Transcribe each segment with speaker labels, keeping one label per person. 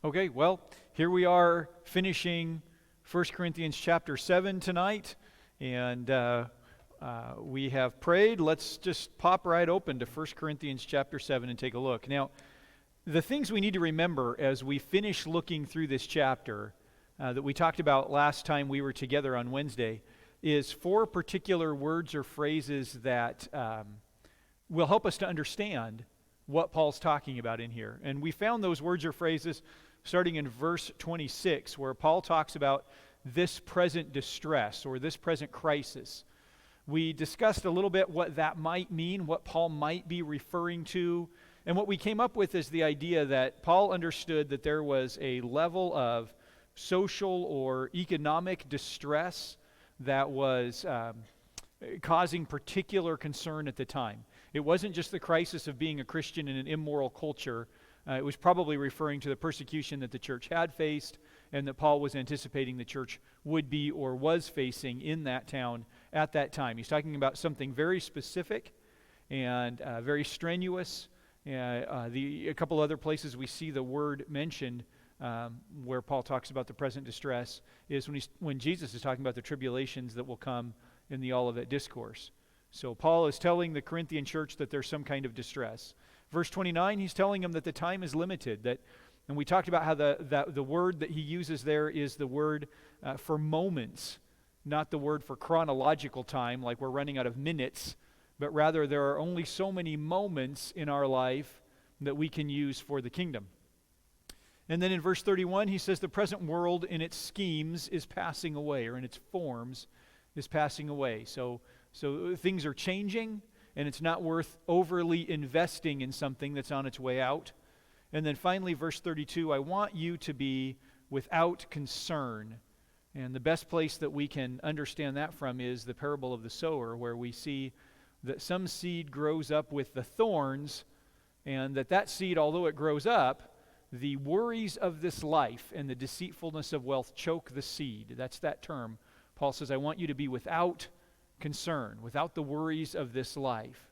Speaker 1: Okay, well, here we are finishing 1 Corinthians chapter 7 tonight, and we have prayed. Let's just pop right open to 1 Corinthians chapter 7 and take a look. Now, the things we need to remember as we finish looking through this chapter that we talked about last time we were together on Wednesday is 4 particular words or phrases that will help us to understand what Paul's talking about in here. And we found those words or phrases starting in verse 26, where Paul talks about this present distress or this present crisis. We discussed a little bit what that might mean, what Paul might be referring to, and what we came up with is the idea that Paul understood that there was a level of social or economic distress that was causing particular concern at the time. It wasn't just the crisis of being a Christian in an immoral culture. It was probably referring to the persecution that the church had faced and that Paul was anticipating the church would be or was facing in that town at that time. He's talking about something very specific and very strenuous. A couple other places we see the word mentioned where Paul talks about the present distress is when Jesus is talking about the tribulations that will come in the Olivet Discourse. So Paul is telling the Corinthian church that there's some kind of distress. Verse 29, he's telling them that the time is limited. And we talked about how the word that he uses there is the word for moments, not the word for chronological time, like we're running out of minutes, but rather there are only so many moments in our life that we can use for the kingdom. And then in verse 31, he says the present world in its schemes is passing away, or in its forms is passing away. So things are changing, and it's not worth overly investing in something that's on its way out. And then finally, verse 32, I want you to be without concern. And the best place that we can understand that from is the parable of the sower, where we see that some seed grows up with the thorns, and that seed, although it grows up, the worries of this life and the deceitfulness of wealth choke the seed. That's that term. Paul says, I want you to be without concern, without the worries of this life.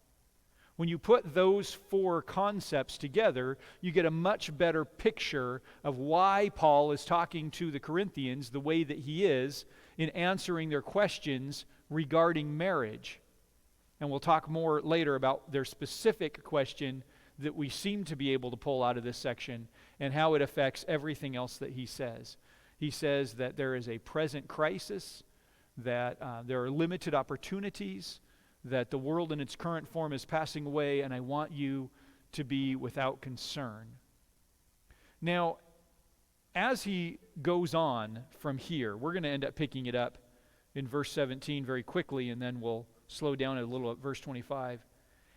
Speaker 1: When you put those 4 concepts together, you get a much better picture of why Paul is talking to the Corinthians the way that he is in answering their questions regarding marriage. And we'll talk more later about their specific question that we seem to be able to pull out of this section and how it affects everything else that he says. He says that there is a present crisis, that there are limited opportunities, that the world in its current form is passing away, and I want you to be without concern. Now, as he goes on from here, we're going to end up picking it up in verse 17 very quickly, and then we'll slow down a little at verse 25.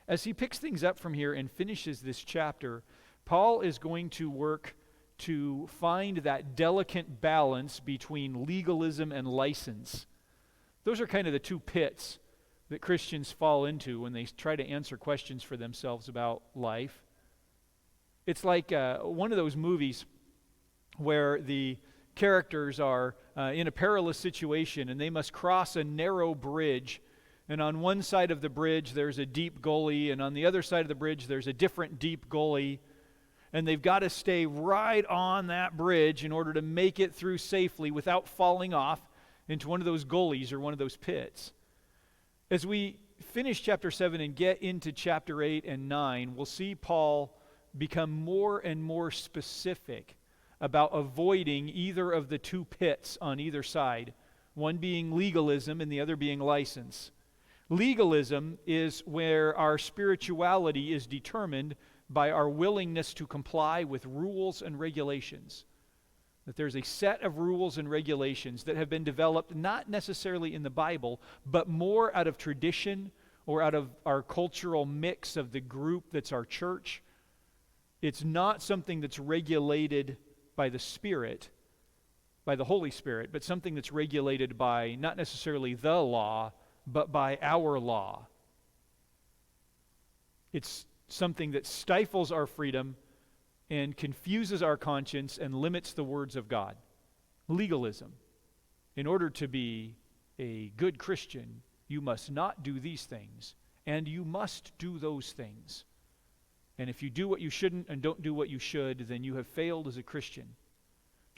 Speaker 1: As he picks things up from here and finishes this chapter, Paul is going to work to find that delicate balance between legalism and license. Those are kind of the 2 pits that Christians fall into when they try to answer questions for themselves about life. It's like one of those movies where the characters are in a perilous situation and they must cross a narrow bridge, and on one side of the bridge there's a deep gully, and on the other side of the bridge there's a different deep gully, and they've got to stay right on that bridge in order to make it through safely without falling off into one of those gullies or one of those pits. As we finish chapter 7 and get into chapter 8 and 9, we'll see Paul become more and more specific about avoiding either of the 2 pits on either side, one being legalism and the other being license. Legalism is where our spirituality is determined by our willingness to comply with rules and regulations. That there's a set of rules and regulations that have been developed not necessarily in the Bible, but more out of tradition or out of our cultural mix of the group that's our church. It's not something that's regulated by the Spirit, by the Holy Spirit, but something that's regulated by not necessarily the law, but by our law. It's something that stifles our freedom and confuses our conscience and limits the words of God. Legalism. In order to be a good Christian, you must not do these things, and you must do those things. And if you do what you shouldn't and don't do what you should, then you have failed as a Christian.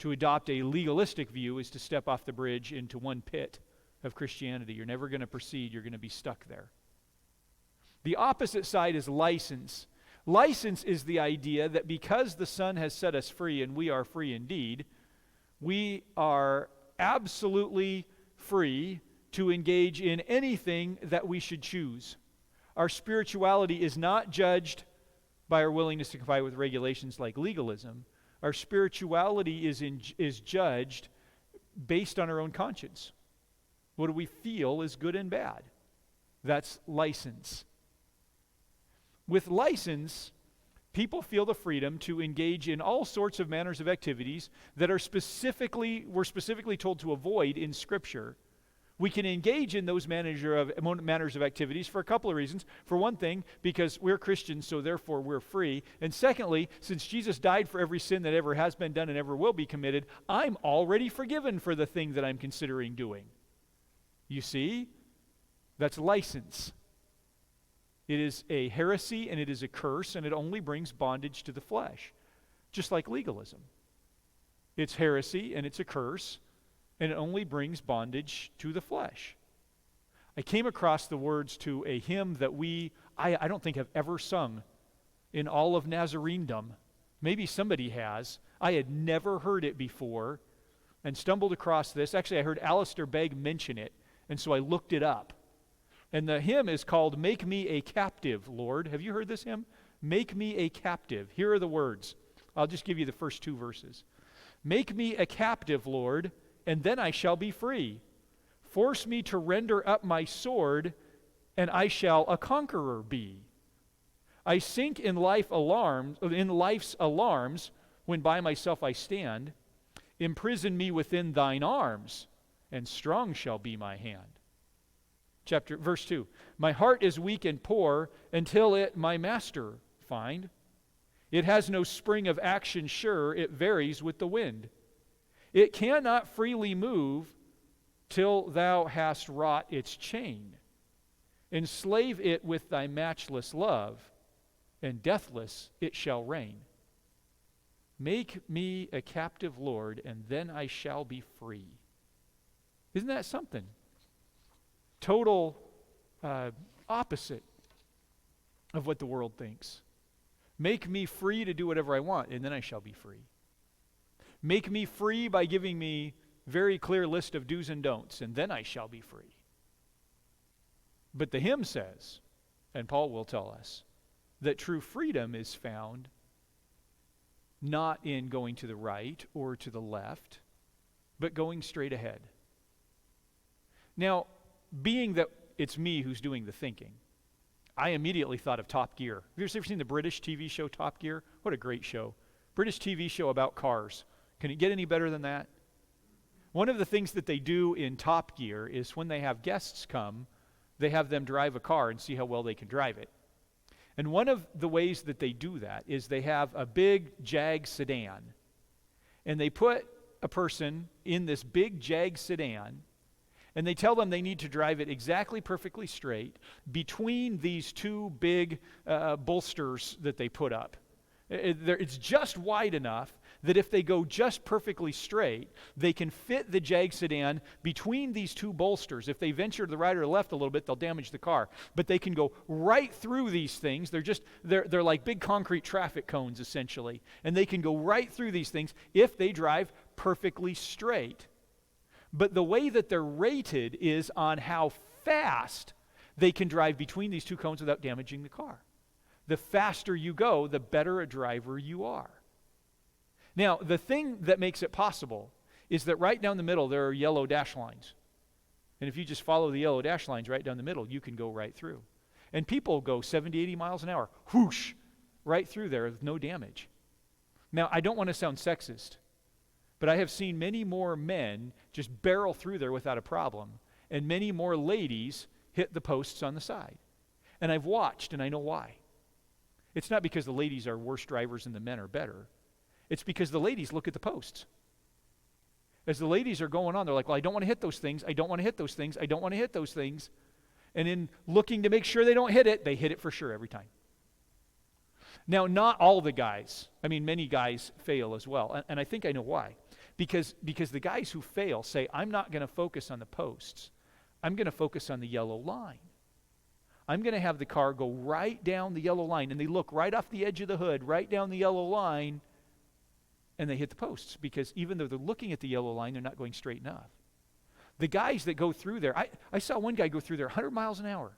Speaker 1: To adopt a legalistic view is to step off the bridge into one pit of Christianity. You're never going to proceed. You're going to be stuck there. The opposite side is license. License is the idea that because the Son has set us free, and we are free indeed, we are absolutely free to engage in anything that we should choose. Our spirituality is not judged by our willingness to comply with regulations like legalism. Our spirituality is judged based on our own conscience. What do we feel is good and bad? That's license. With license, people feel the freedom to engage in all sorts of manners of activities that we're specifically told to avoid in Scripture. We can engage in those manners of activities for a couple of reasons. For one thing, because we're Christians, so therefore we're free. And secondly, since Jesus died for every sin that ever has been done and ever will be committed, I'm already forgiven for the thing that I'm considering doing. You see? That's license. It is a heresy and it is a curse, and it only brings bondage to the flesh, just like legalism. It's heresy and it's a curse, and it only brings bondage to the flesh. I came across the words to a hymn that I don't think have ever sung in all of Nazarene-dom. Maybe somebody has. I had never heard it before and stumbled across this. Actually, I heard Alistair Begg mention it, and so I looked it up. And the hymn is called "Make Me a Captive, Lord." Have you heard this hymn? Make me a captive. Here are the words. I'll just give you the first two verses. Make me a captive, Lord, and then I shall be free. Force me to render up my sword, and I shall a conqueror be. I sink in life's alarms, when by myself I stand. Imprison me within thine arms, and strong shall be my hand. Verse 2. My heart is weak and poor, until it my master find. It has no spring of action sure, it varies with the wind. It cannot freely move till thou hast wrought its chain. Enslave it with thy matchless love, and deathless it shall reign. Make me a captive, Lord, and then I shall be free. Isn't that something? Total opposite of what the world thinks. Make me free to do whatever I want, and then I shall be free. Make me free by giving me very clear list of do's and don'ts, and then I shall be free. But the hymn says, and Paul will tell us, that true freedom is found not in going to the right or to the left, but going straight ahead. Now, being that it's me who's doing the thinking, I immediately thought of Top Gear. Have you ever seen the British TV show Top Gear? What a great show. British TV show about cars. Can it get any better than that? One of the things that they do in Top Gear is when they have guests come, they have them drive a car and see how well they can drive it. And one of the ways that they do that is they have a big Jag sedan. And they put a person in this big Jag sedan, and they tell them they need to drive it exactly perfectly straight between these two big bolsters that they put up. It's just wide enough that if they go just perfectly straight, they can fit the Jag sedan between these two bolsters. If they venture to the right or the left a little bit, they'll damage the car. But they can go right through these things. They're like big concrete traffic cones, essentially. And they can go right through these things if they drive perfectly straight. But the way that they're rated is on how fast they can drive between these two cones without damaging the car. The faster you go, the better a driver you are. Now, the thing that makes it possible is that right down the middle there are yellow dash lines. And if you just follow the yellow dash lines right down the middle, you can go right through. And people go 70, 80 miles an hour, whoosh, right through there with no damage. Now, I don't want to sound sexist, but I have seen many more men just barrel through there without a problem, and many more ladies hit the posts on the side. And I've watched, and I know why. It's not because the ladies are worse drivers and the men are better. It's because the ladies look at the posts. As the ladies are going on, they're like, well, I don't want to hit those things. I don't want to hit those things. I don't want to hit those things. And in looking to make sure they don't hit it, they hit it for sure every time. Now, not all the guys. I mean, many guys fail as well. And I think I know why. Because the guys who fail say, I'm not going to focus on the posts. I'm going to focus on the yellow line. I'm going to have the car go right down the yellow line. And they look right off the edge of the hood, right down the yellow line, and they hit the posts. Because even though they're looking at the yellow line, they're not going straight enough. The guys that go through there, I saw one guy go through there 100 miles an hour.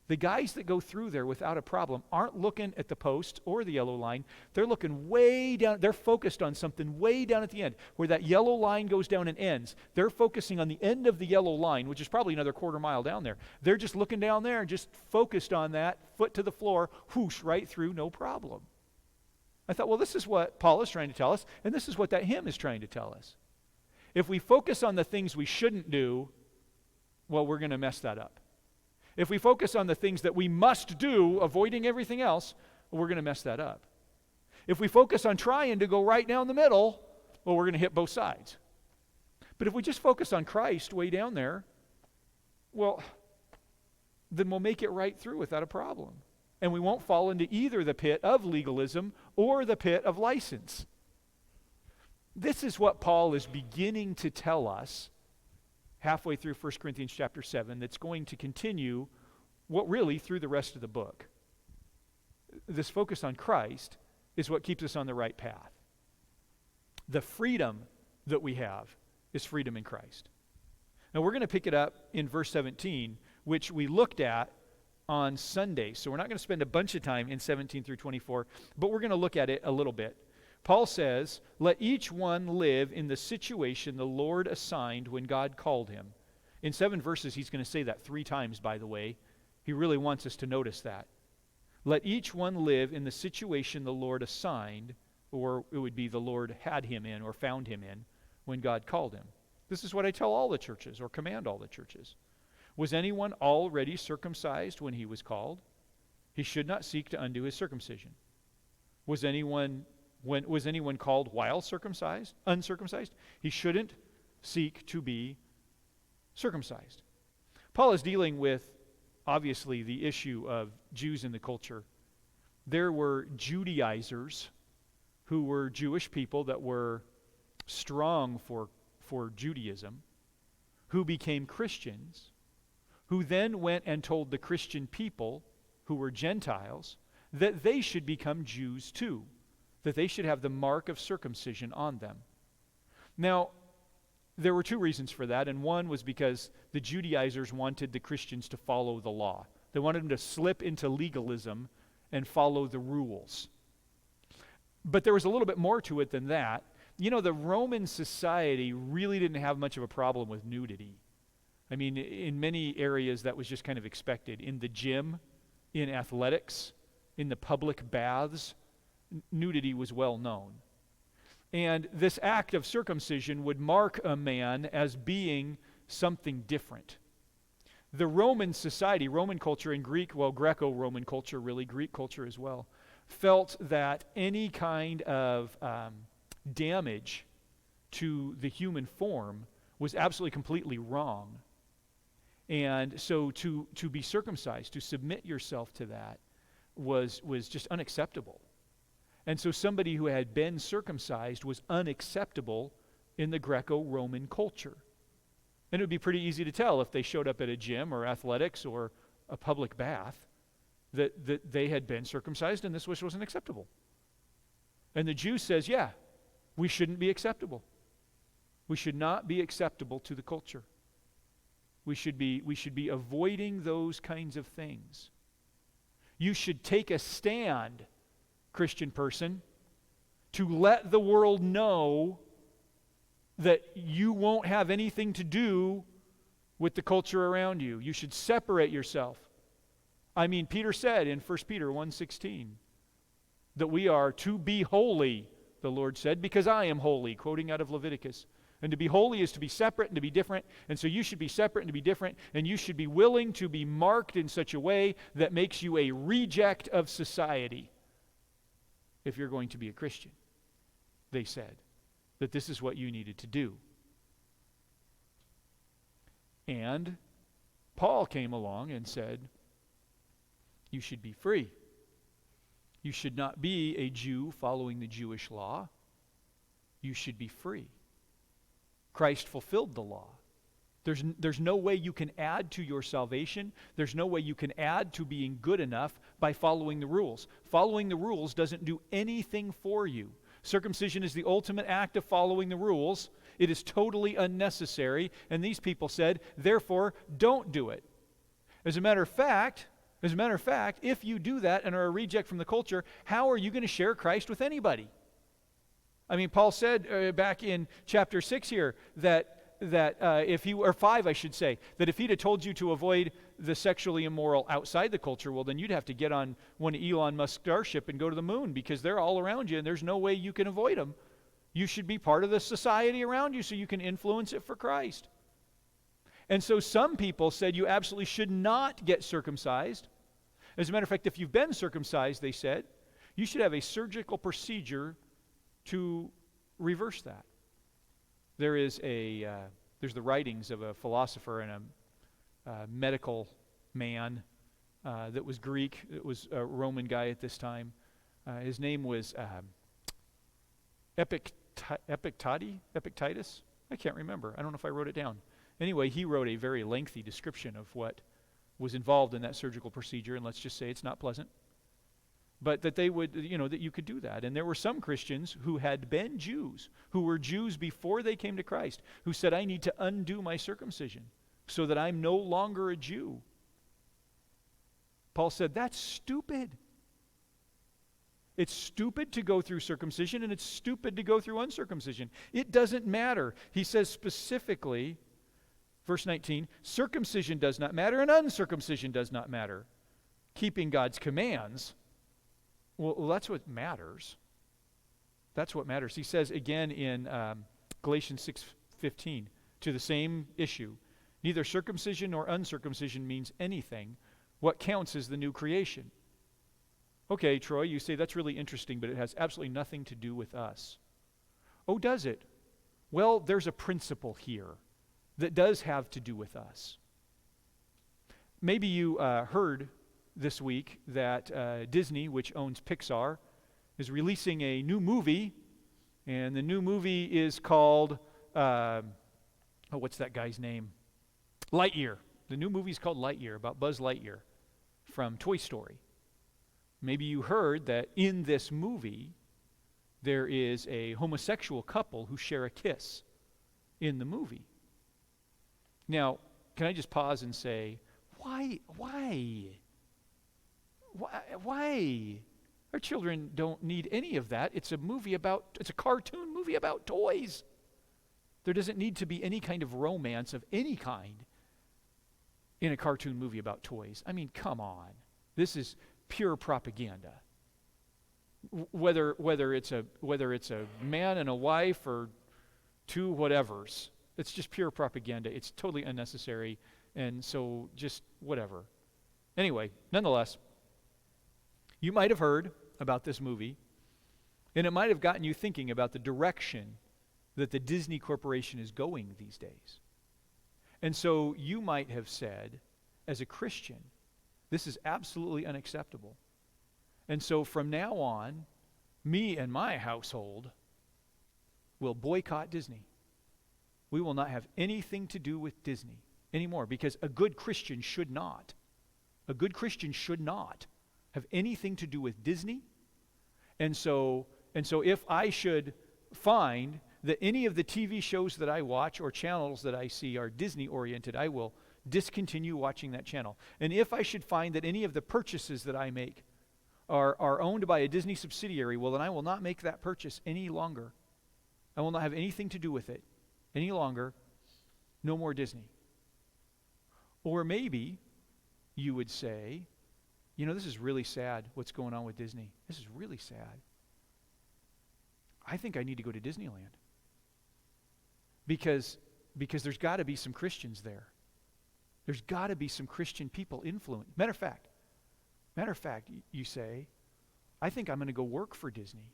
Speaker 1: The guys that go through there without a problem aren't looking at the post or the yellow line. They're looking way down. They're focused on something way down at the end where that yellow line goes down and ends. They're focusing on the end of the yellow line, which is probably another quarter mile down there. They're just looking down there and just focused on that, foot to the floor, whoosh, right through, no problem. I thought, well, this is what Paul is trying to tell us, and this is what that hymn is trying to tell us. If we focus on the things we shouldn't do, well, we're going to mess that up. If we focus on the things that we must do, avoiding everything else, well, we're going to mess that up. If we focus on trying to go right down the middle, well, we're going to hit both sides. But if we just focus on Christ way down there, well, then we'll make it right through without a problem. And we won't fall into either the pit of legalism or the pit of license. This is what Paul is beginning to tell us halfway through 1 Corinthians chapter 7 that's going to continue really through the rest of the book. This focus on Christ is what keeps us on the right path. The freedom that we have is freedom in Christ. Now we're going to pick it up in verse 17, which we looked at on Sunday. So we're not going to spend a bunch of time in 17 through 24, but we're going to look at it a little bit. Paul says, let each one live in the situation the Lord assigned when God called him. In 7 verses, he's going to say that 3 times, by the way. He really wants us to notice that. Let each one live in the situation the Lord assigned, or it would be the Lord had him in or found him in when God called him. This is what I tell all the churches or command all the churches. Was anyone already circumcised when he was called? He should not seek to undo his circumcision. Was anyone called while circumcised, uncircumcised? He shouldn't seek to be circumcised. Paul is dealing with, obviously, the issue of Jews in the culture. There were Judaizers who were Jewish people that were strong for Judaism, who became Christians, who then went and told the Christian people, who were Gentiles, that they should become Jews too, that they should have the mark of circumcision on them. Now, there were 2 reasons for that, and one was because the Judaizers wanted the Christians to follow the law. They wanted them to slip into legalism and follow the rules. But there was a little bit more to it than that. You know, the Roman society really didn't have much of a problem with nudity. I mean, in many areas that was just kind of expected. In the gym, in athletics, in the public baths, nudity was well known. And this act of circumcision would mark a man as being something different. The Roman society, Roman culture and Greco-Roman culture, really Greek culture as well, felt that any kind of damage to the human form was absolutely completely wrong. And so to be circumcised, to submit yourself to that, was just unacceptable. And so somebody who had been circumcised was unacceptable in the Greco-Roman culture. And it would be pretty easy to tell if they showed up at a gym or athletics or a public bath that they had been circumcised and this wasn't acceptable. And the Jew says, yeah, we shouldn't be acceptable. We should not be acceptable to the culture. We should be avoiding those kinds of things. You should take a stand, Christian person, to let the world know that you won't have anything to do with the culture around you. You should separate yourself. I mean, Peter said in 1 Peter 1:16 that we are to be holy, the Lord said, because I am holy, quoting out of Leviticus. And to be holy is to be separate and to be different. And so you should be separate and to be different. And you should be willing to be marked in such a way that makes you a reject of society if you're going to be a Christian. They said that this is what you needed to do. And Paul came along and said, you should be free. You should not be a Jew following the Jewish law. You should be free. Christ fulfilled the law. There's no way you can add to your salvation. There's no way you can add to being good enough by following the rules. Following the rules doesn't do anything for you. Circumcision is the ultimate act of following the rules. It is totally unnecessary, and these people said, therefore, don't do it. As a matter of fact, if you do that and are a reject from the culture, how are you going to share Christ with anybody? I mean, Paul said back in chapter 6 here that if he, or 5 I should say, that if he'd have told you to avoid the sexually immoral outside the culture, well then you'd have to get on one of Elon Musk's starship and go to the moon, because they're all around you and there's no way you can avoid them. You should be part of the society around you so you can influence it for Christ. And so some people said you absolutely should not get circumcised. As a matter of fact, if you've been circumcised, they said, you should have a surgical procedure to reverse that. There's the writings of a philosopher and a medical man that was Greek. It was a Roman guy at this time. His name was Epictetus? I can't remember. I don't know if I wrote it down. Anyway, he wrote a very lengthy description of what was involved in that surgical procedure, and let's just say it's not pleasant. But that they would, that you could do that. And there were some Christians who had been Jews, who were Jews before they came to Christ, who said, I need to undo my circumcision so that I'm no longer a Jew. Paul said, that's stupid. It's stupid to go through circumcision, and it's stupid to go through uncircumcision. It doesn't matter. He says specifically, verse 19, circumcision does not matter and uncircumcision does not matter. Keeping God's commands, well, that's what matters. That's what matters. He says again in Galatians 6:15, to the same issue, neither circumcision nor uncircumcision means anything. What counts is the new creation. Okay, Troy, you say that's really interesting, but it has absolutely nothing to do with us. Oh, does it? Well, there's a principle here that does have to do with us. Maybe you heard this week that Disney, which owns Pixar, is releasing a new movie, and the new movie is called, what's that guy's name? Lightyear. The new movie is called Lightyear, about Buzz Lightyear from Toy Story. Maybe you heard that in this movie, there is a homosexual couple who share a kiss in the movie. Now, can I just pause and say, why? Our children don't need any of that. It's a cartoon movie about toys. There doesn't need to be any kind of romance of any kind in a cartoon movie about toys. I mean, come on. This is pure propaganda. Whether it's a man and a wife or two whatevers, it's just pure propaganda. It's totally unnecessary, and so just whatever. Anyway, nonetheless, you might have heard about this movie, and it might have gotten you thinking about the direction that the Disney Corporation is going these days. And so you might have said, as a Christian, this is absolutely unacceptable. And so from now on, me and my household will boycott Disney. We will not have anything to do with Disney anymore, because a good Christian should not. A good Christian should not have anything to do with Disney. And so if I should find that any of the TV shows that I watch or channels that I see are Disney oriented, I will discontinue watching that channel. And if I should find that any of the purchases that I make are owned by a Disney subsidiary, well, then I will not make that purchase any longer. I will not have anything to do with it any longer. No more Disney. Or maybe you would say, this is really sad what's going on with Disney. This is really sad. I think I need to go to Disneyland. Because there's got to be some Christians there. There's got to be some Christian people influenced. Matter of fact, you say, I think I'm going to go work for Disney.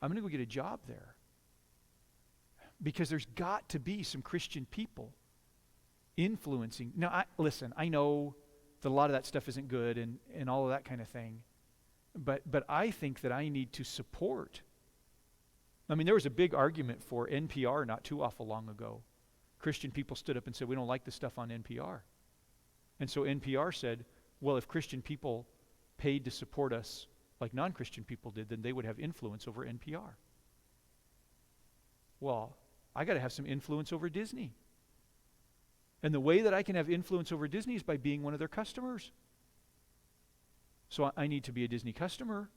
Speaker 1: I'm going to go get a job there. Because there's got to be some Christian people influencing. Now, listen, I know that a lot of that stuff isn't good and all of that kind of thing. But I think that I need to support. I mean, there was a big argument for NPR not too awful long ago. Christian people stood up and said, we don't like the stuff on NPR. And so NPR said, well, if Christian people paid to support us like non-Christian people did, then they would have influence over NPR. Well, I got to have some influence over Disney. And the way that I can have influence over Disney is by being one of their customers. So I need to be a Disney customer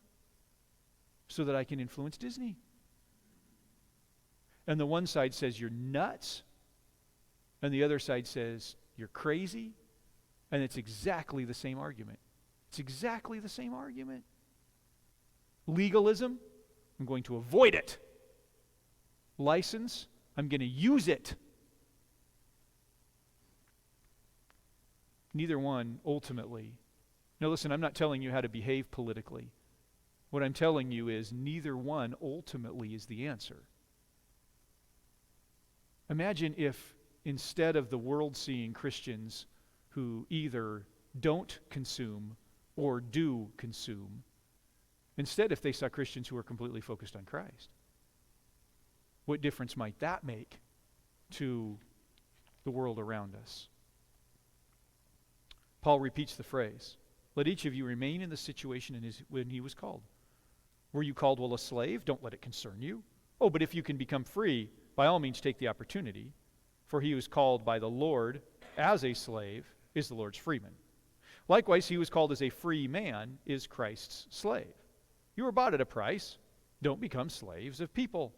Speaker 1: so that I can influence Disney. And the one side says, you're nuts. And the other side says, you're crazy. And it's exactly the same argument. It's exactly the same argument. Legalism, I'm going to avoid it. License, I'm going to use it. Neither one ultimately. Now listen, I'm not telling you how to behave politically. What I'm telling you is neither one ultimately is the answer. Imagine if instead of the world seeing Christians who either don't consume or do consume, instead if they saw Christians who are completely focused on Christ. What difference might that make to the world around us? Paul repeats the phrase, let each of you remain in the situation when he was called. Were you called while a slave? Don't let it concern you. Oh, but if you can become free, by all means take the opportunity. For he who is called by the Lord as a slave is the Lord's freeman. Likewise, he who is called as a free man is Christ's slave. You were bought at a price. Don't become slaves of people.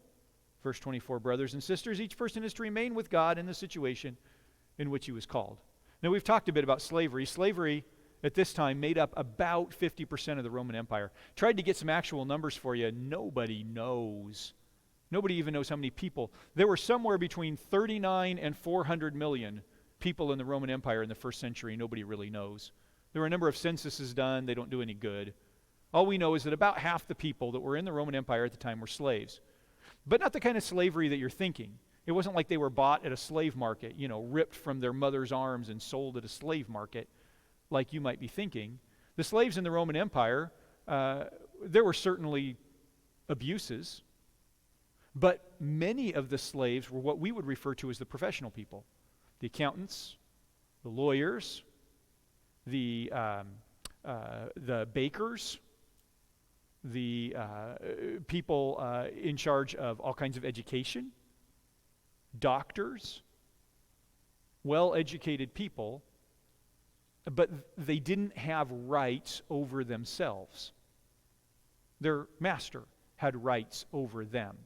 Speaker 1: Verse 24, brothers and sisters, each person is to remain with God in the situation in which he was called. Now, we've talked a bit about slavery. Slavery at this time made up about 50% of the Roman Empire. Tried to get some actual numbers for you. Nobody knows. Nobody even knows how many people. There were somewhere between 39 and 400 million people in the Roman Empire in the first century. Nobody really knows. There were a number of censuses done. They don't do any good. All we know is that about half the people that were in the Roman Empire at the time were slaves. But not the kind of slavery that you're thinking. It wasn't like they were bought at a slave market, ripped from their mother's arms and sold at a slave market like you might be thinking. The slaves in the Roman Empire, there were certainly abuses, but many of the slaves were what we would refer to as the professional people. The accountants, the lawyers, the bakers, the people in charge of all kinds of education, doctors, well-educated people, but they didn't have rights over themselves. Their master had rights over them.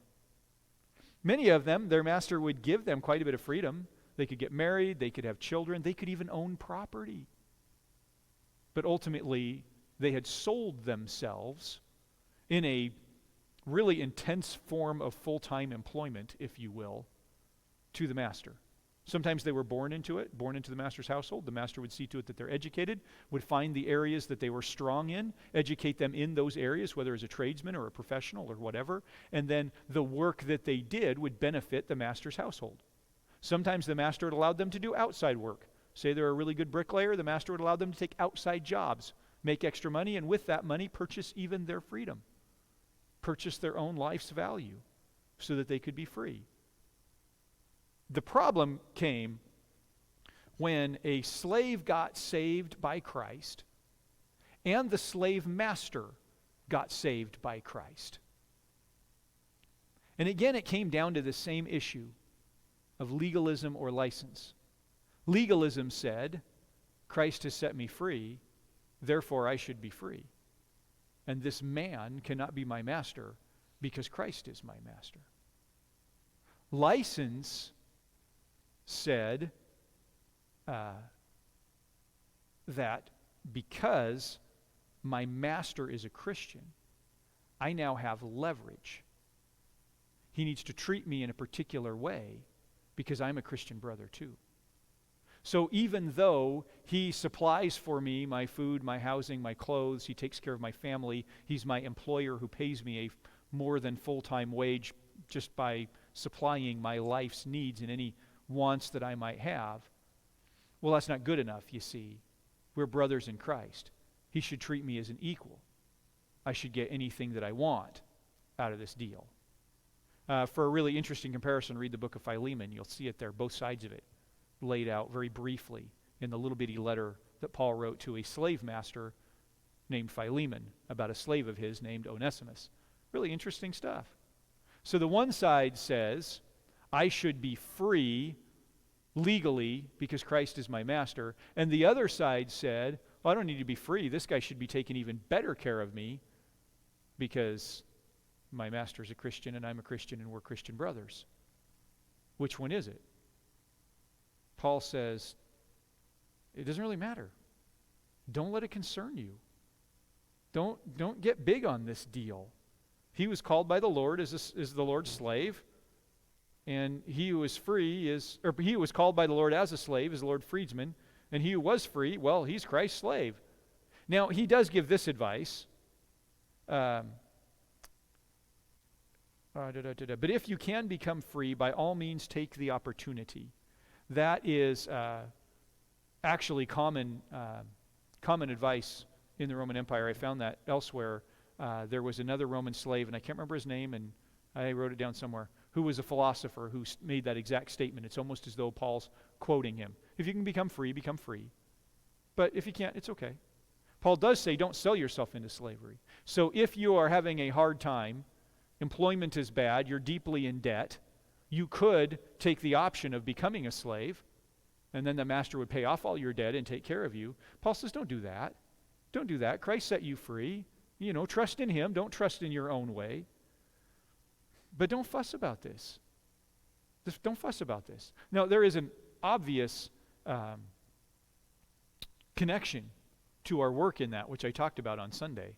Speaker 1: Many of them, their master would give them quite a bit of freedom. They could get married, they could have children, they could even own property. But ultimately, they had sold themselves in a really intense form of full-time employment, if you will, to the master. Sometimes they were born into the master's household. The master would see to it that they're educated, would find the areas that they were strong in, educate them in those areas, whether as a tradesman or a professional or whatever, and then the work that they did would benefit the master's household. Sometimes the master had allowed them to do outside work. Say they're a really good bricklayer, the master would allow them to take outside jobs, make extra money, and with that money purchase even their freedom, purchase their own life's value so that they could be free. The problem came when a slave got saved by Christ and the slave master got saved by Christ. And again, it came down to the same issue of legalism or license. Legalism said, Christ has set me free, therefore I should be free. And this man cannot be my master because Christ is my master. License said that because my master is a Christian, I now have leverage. He needs to treat me in a particular way because I'm a Christian brother too. So even though he supplies for me my food, my housing, my clothes, he takes care of my family, he's my employer who pays me a more than full-time wage just by supplying my life's needs and any wants that I might have. Well, that's not good enough, you see. We're brothers in Christ. He should treat me as an equal. I should get anything that I want out of this deal. For a really interesting comparison, read the book of Philemon. You'll see it there, both sides of it, laid out very briefly in the little bitty letter that Paul wrote to a slave master named Philemon about a slave of his named Onesimus. Really interesting stuff. So the one side says, I should be free legally because Christ is my master. And the other side said, I don't need to be free. This guy should be taking even better care of me because my master's a Christian and I'm a Christian and we're Christian brothers. Which one is it? Paul says, it doesn't really matter. Don't let it concern you. Don't get big on this deal. He was called by the Lord as the Lord's slave, and he who is free he who was called by the Lord as a slave is the Lord freedsman, and he who was free, well, he's Christ's slave. Now, he does give this advice. But if you can become free, by all means take the opportunity. That is actually common advice in the Roman Empire. I found that elsewhere. There was another Roman slave, and I can't remember his name, and I wrote it down somewhere, who was a philosopher who made that exact statement. It's almost as though Paul's quoting him. If you can become free, become free. But if you can't, it's okay. Paul does say don't sell yourself into slavery. So if you are having a hard time, employment is bad, you're deeply in debt, you could take the option of becoming a slave, and then the master would pay off all your debt and take care of you. Paul says don't do that. Don't do that. Christ set you free. Trust in him. Don't trust in your own way. But don't fuss about this. Don't fuss about this. Now, there is an obvious connection to our work in that, which I talked about on Sunday.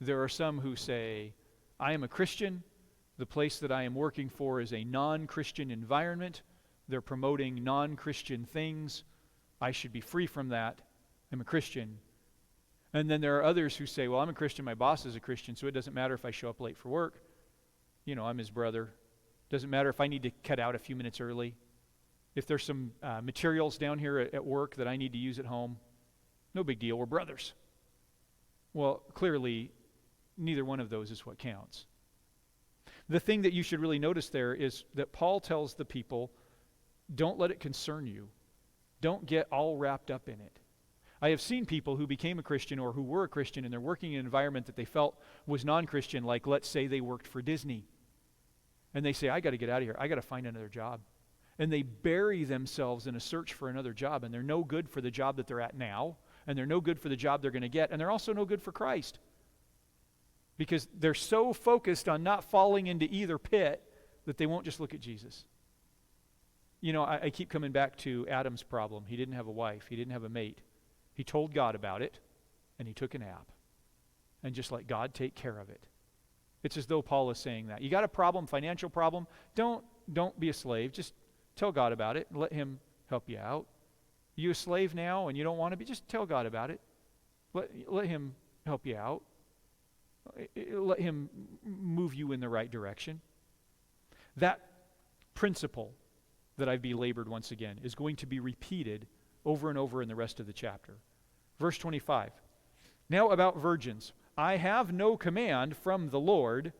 Speaker 1: There are some who say, I am a Christian. The place that I am working for is a non-Christian environment. They're promoting non-Christian things. I should be free from that. I'm a Christian. And then there are others who say, well, I'm a Christian, my boss is a Christian, so it doesn't matter if I show up late for work. I'm his brother. Doesn't matter if I need to cut out a few minutes early. If there's some materials down here at work that I need to use at home, no big deal, we're brothers. Well, clearly, neither one of those is what counts. The thing that you should really notice there is that Paul tells the people, don't let it concern you. Don't get all wrapped up in it. I have seen people who became a Christian or who were a Christian and they're working in an environment that they felt was non-Christian, like let's say they worked for Disney. And they say, I got to get out of here. I got to find another job. And they bury themselves in a search for another job, and they're no good for the job that they're at now, and they're no good for the job they're going to get, and they're also no good for Christ. Because they're so focused on not falling into either pit that they won't just look at Jesus. I keep coming back to Adam's problem. He didn't have a wife. He didn't have a mate. He told God about it, and he took a nap. And just let God take care of it. It's as though Paul is saying that. You got a problem, financial problem? Don't be a slave. Just tell God about it and let him help you out. You a slave now and you don't want to be? Just tell God about it. Let him help you out. Let him move you in the right direction. That principle that I've belabored once again is going to be repeated over and over in the rest of the chapter. Verse 25. Now about virgins. I have no command from the Lord,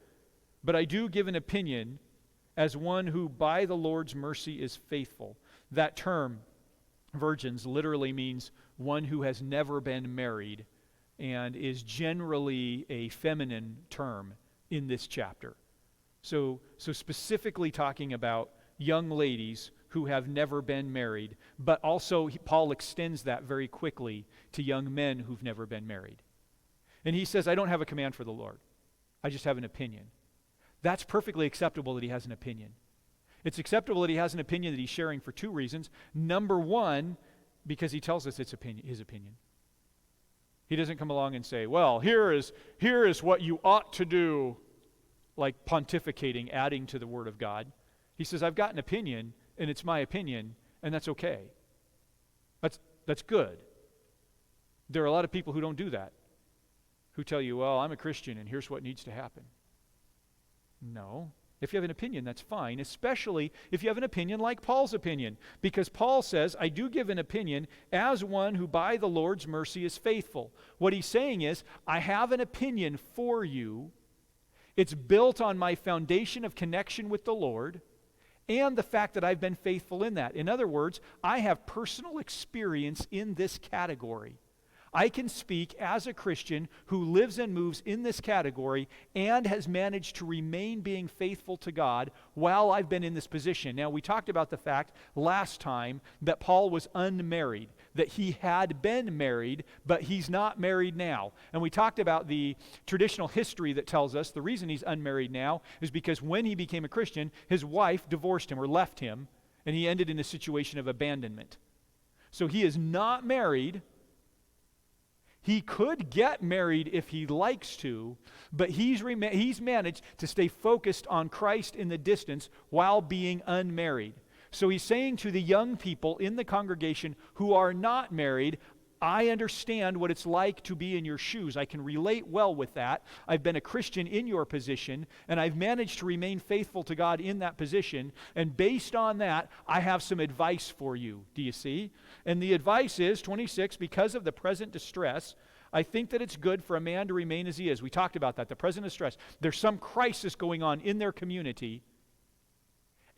Speaker 1: but I do give an opinion as one who by the Lord's mercy is faithful. That term, virgins, literally means one who has never been married and is generally a feminine term in this chapter. So specifically talking about young ladies who have never been married, but also Paul extends that very quickly to young men who've never been married. And he says, I don't have a command for the Lord. I just have an opinion. That's perfectly acceptable that he has an opinion. It's acceptable that he has an opinion that he's sharing for two reasons. Number one, because he tells us it's his opinion. He doesn't come along and say, well, here is what you ought to do, like pontificating, adding to the Word of God. He says, I've got an opinion, and it's my opinion, and that's okay. That's good. There are a lot of people who don't do that, who tell you, well, I'm a Christian, and here's what needs to happen. No, If you have an opinion, that's fine, especially if you have an opinion like Paul's opinion. Because Paul says, I do give an opinion as one who by the Lord's mercy is faithful. What he's saying is, I have an opinion for you. It's built on my foundation of connection with the Lord and the fact that I've been faithful in that. In other words, I have personal experience in this category. I can speak as a Christian who lives and moves in this category and has managed to remain being faithful to God while I've been in this position. Now, we talked about the fact last time that Paul was unmarried, that he had been married, but he's not married now. And we talked about the traditional history that tells us the reason he's unmarried now is because when he became a Christian, his wife divorced him or left him, and he ended in a situation of abandonment. So he is not married. He could get married if he likes to, but he's managed to stay focused on Christ in the distance while being unmarried. So he's saying to the young people in the congregation who are not married, I understand what it's like to be in your shoes. I can relate well with that. I've been a Christian in your position, and I've managed to remain faithful to God in that position. And based on that, I have some advice for you. Do you see? And the advice is, 26, because of the present distress, I think that it's good for a man to remain as he is. We talked about that, the present distress. There's some crisis going on in their community.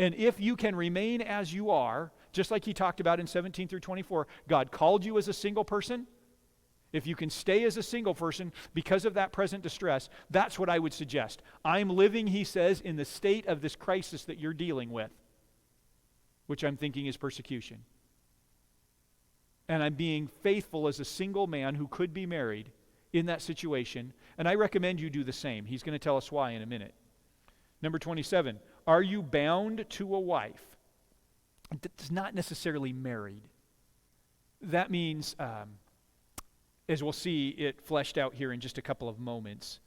Speaker 1: And if you can remain as you are, just like he talked about in 17 through 24, God called you as a single person. If you can stay as a single person because of that present distress, that's what I would suggest. I'm living, he says, in the state of this crisis that you're dealing with, which I'm thinking is persecution. And I'm being faithful as a single man who could be married in that situation, and I recommend you do the same. He's going to tell us why in a minute. Number 27, are you bound to a wife? That's not necessarily married. That means, as we'll see it fleshed out here in just a couple of moments,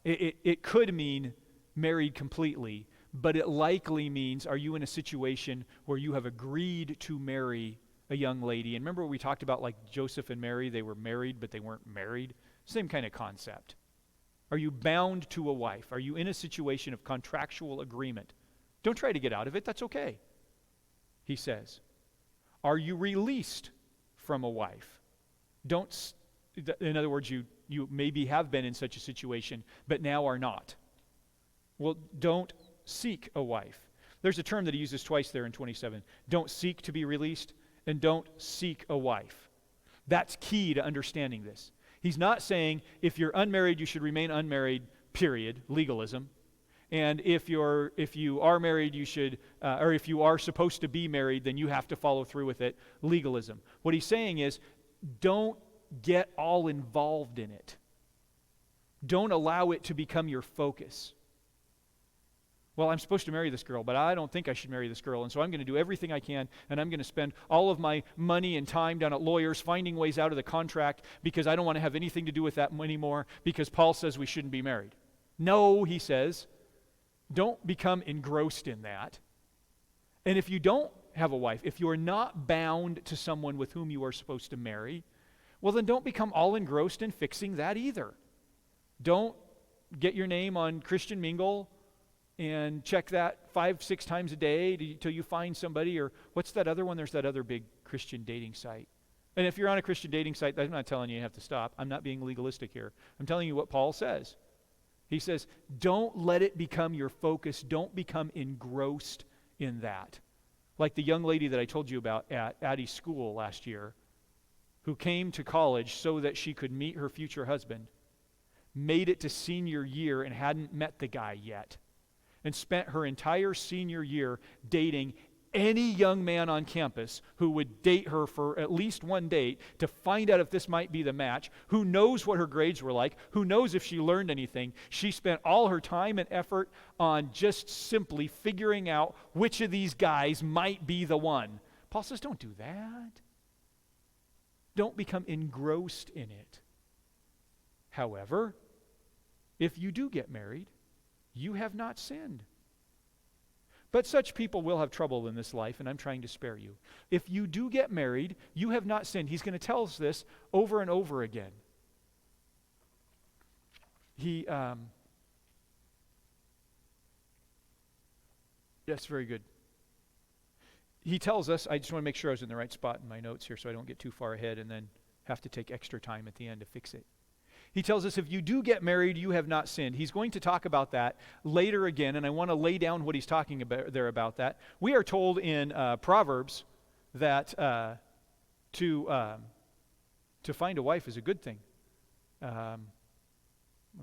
Speaker 1: it could mean married completely, but it likely means, are you in a situation where you have agreed to marry a young lady? And remember what we talked about, like Joseph and Mary, they were married, but they weren't married? Same kind of concept. Are you bound to a wife? Are you in a situation of contractual agreement? Don't try to get out of it. That's okay, he says. Are you released from a wife? In other words, you maybe have been in such a situation, but now are not. Well, don't seek a wife. There's a term that he uses twice there in 27. Don't seek to be released, and don't seek a wife. That's key to understanding this. He's not saying if you're unmarried, you should remain unmarried, period, legalism. And if you are married, you should, or if you are supposed to be married, then you have to follow through with it, legalism. What he's saying is, don't get all involved in it. Don't allow it to become your focus. Well, I'm supposed to marry this girl, but I don't think I should marry this girl, and so I'm going to do everything I can, and I'm going to spend all of my money and time down at lawyers finding ways out of the contract because I don't want to have anything to do with that anymore because Paul says we shouldn't be married. No, he says, don't become engrossed in that. And if you don't have a wife, if you are not bound to someone with whom you are supposed to marry, well, then don't become all engrossed in fixing that either. Don't get your name on Christian Mingle and check that 5-6 times a day till you find somebody, or what's that other one? There's that other big Christian dating site. And if you're on a Christian dating site, I'm not telling you have to stop. I'm not being legalistic here. I'm telling you what Paul says. He says, don't let it become your focus. Don't become engrossed in that. Like the young lady that I told you about at Addie's school last year, who came to college so that she could meet her future husband, made it to senior year and hadn't met the guy yet, and spent her entire senior year dating any young man on campus who would date her for at least one date to find out if this might be the match. Who knows what her grades were like? Who knows if she learned anything? She spent all her time and effort on just simply figuring out which of these guys might be the one. Paul says, don't do that. Don't become engrossed in it. However, if you do get married, you have not sinned. But such people will have trouble in this life, and I'm trying to spare you. If you do get married, you have not sinned. He's going to tell us this over and over again. Yes, very good. He tells us, I just want to make sure I was in the right spot in my notes here so I don't get too far ahead and then have to take extra time at the end to fix it. He tells us if you do get married, you have not sinned. He's going to talk about that later again, and I want to lay down what he's talking about there about that. We are told in Proverbs that to find a wife is a good thing. I'm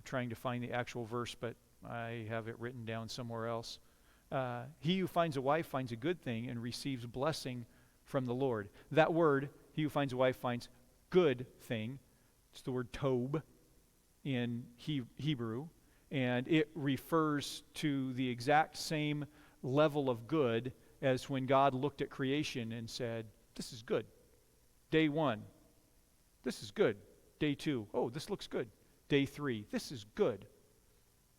Speaker 1: trying to find the actual verse, but I have it written down somewhere else. He who finds a wife finds a good thing and receives blessing from the Lord. That word, he who finds a wife finds good thing. It's the word Tobe in Hebrew, and it refers to the exact same level of good as when God looked at creation and said, this is good. Day 1, this is good. Day 2, oh, this looks good. Day 3, this is good.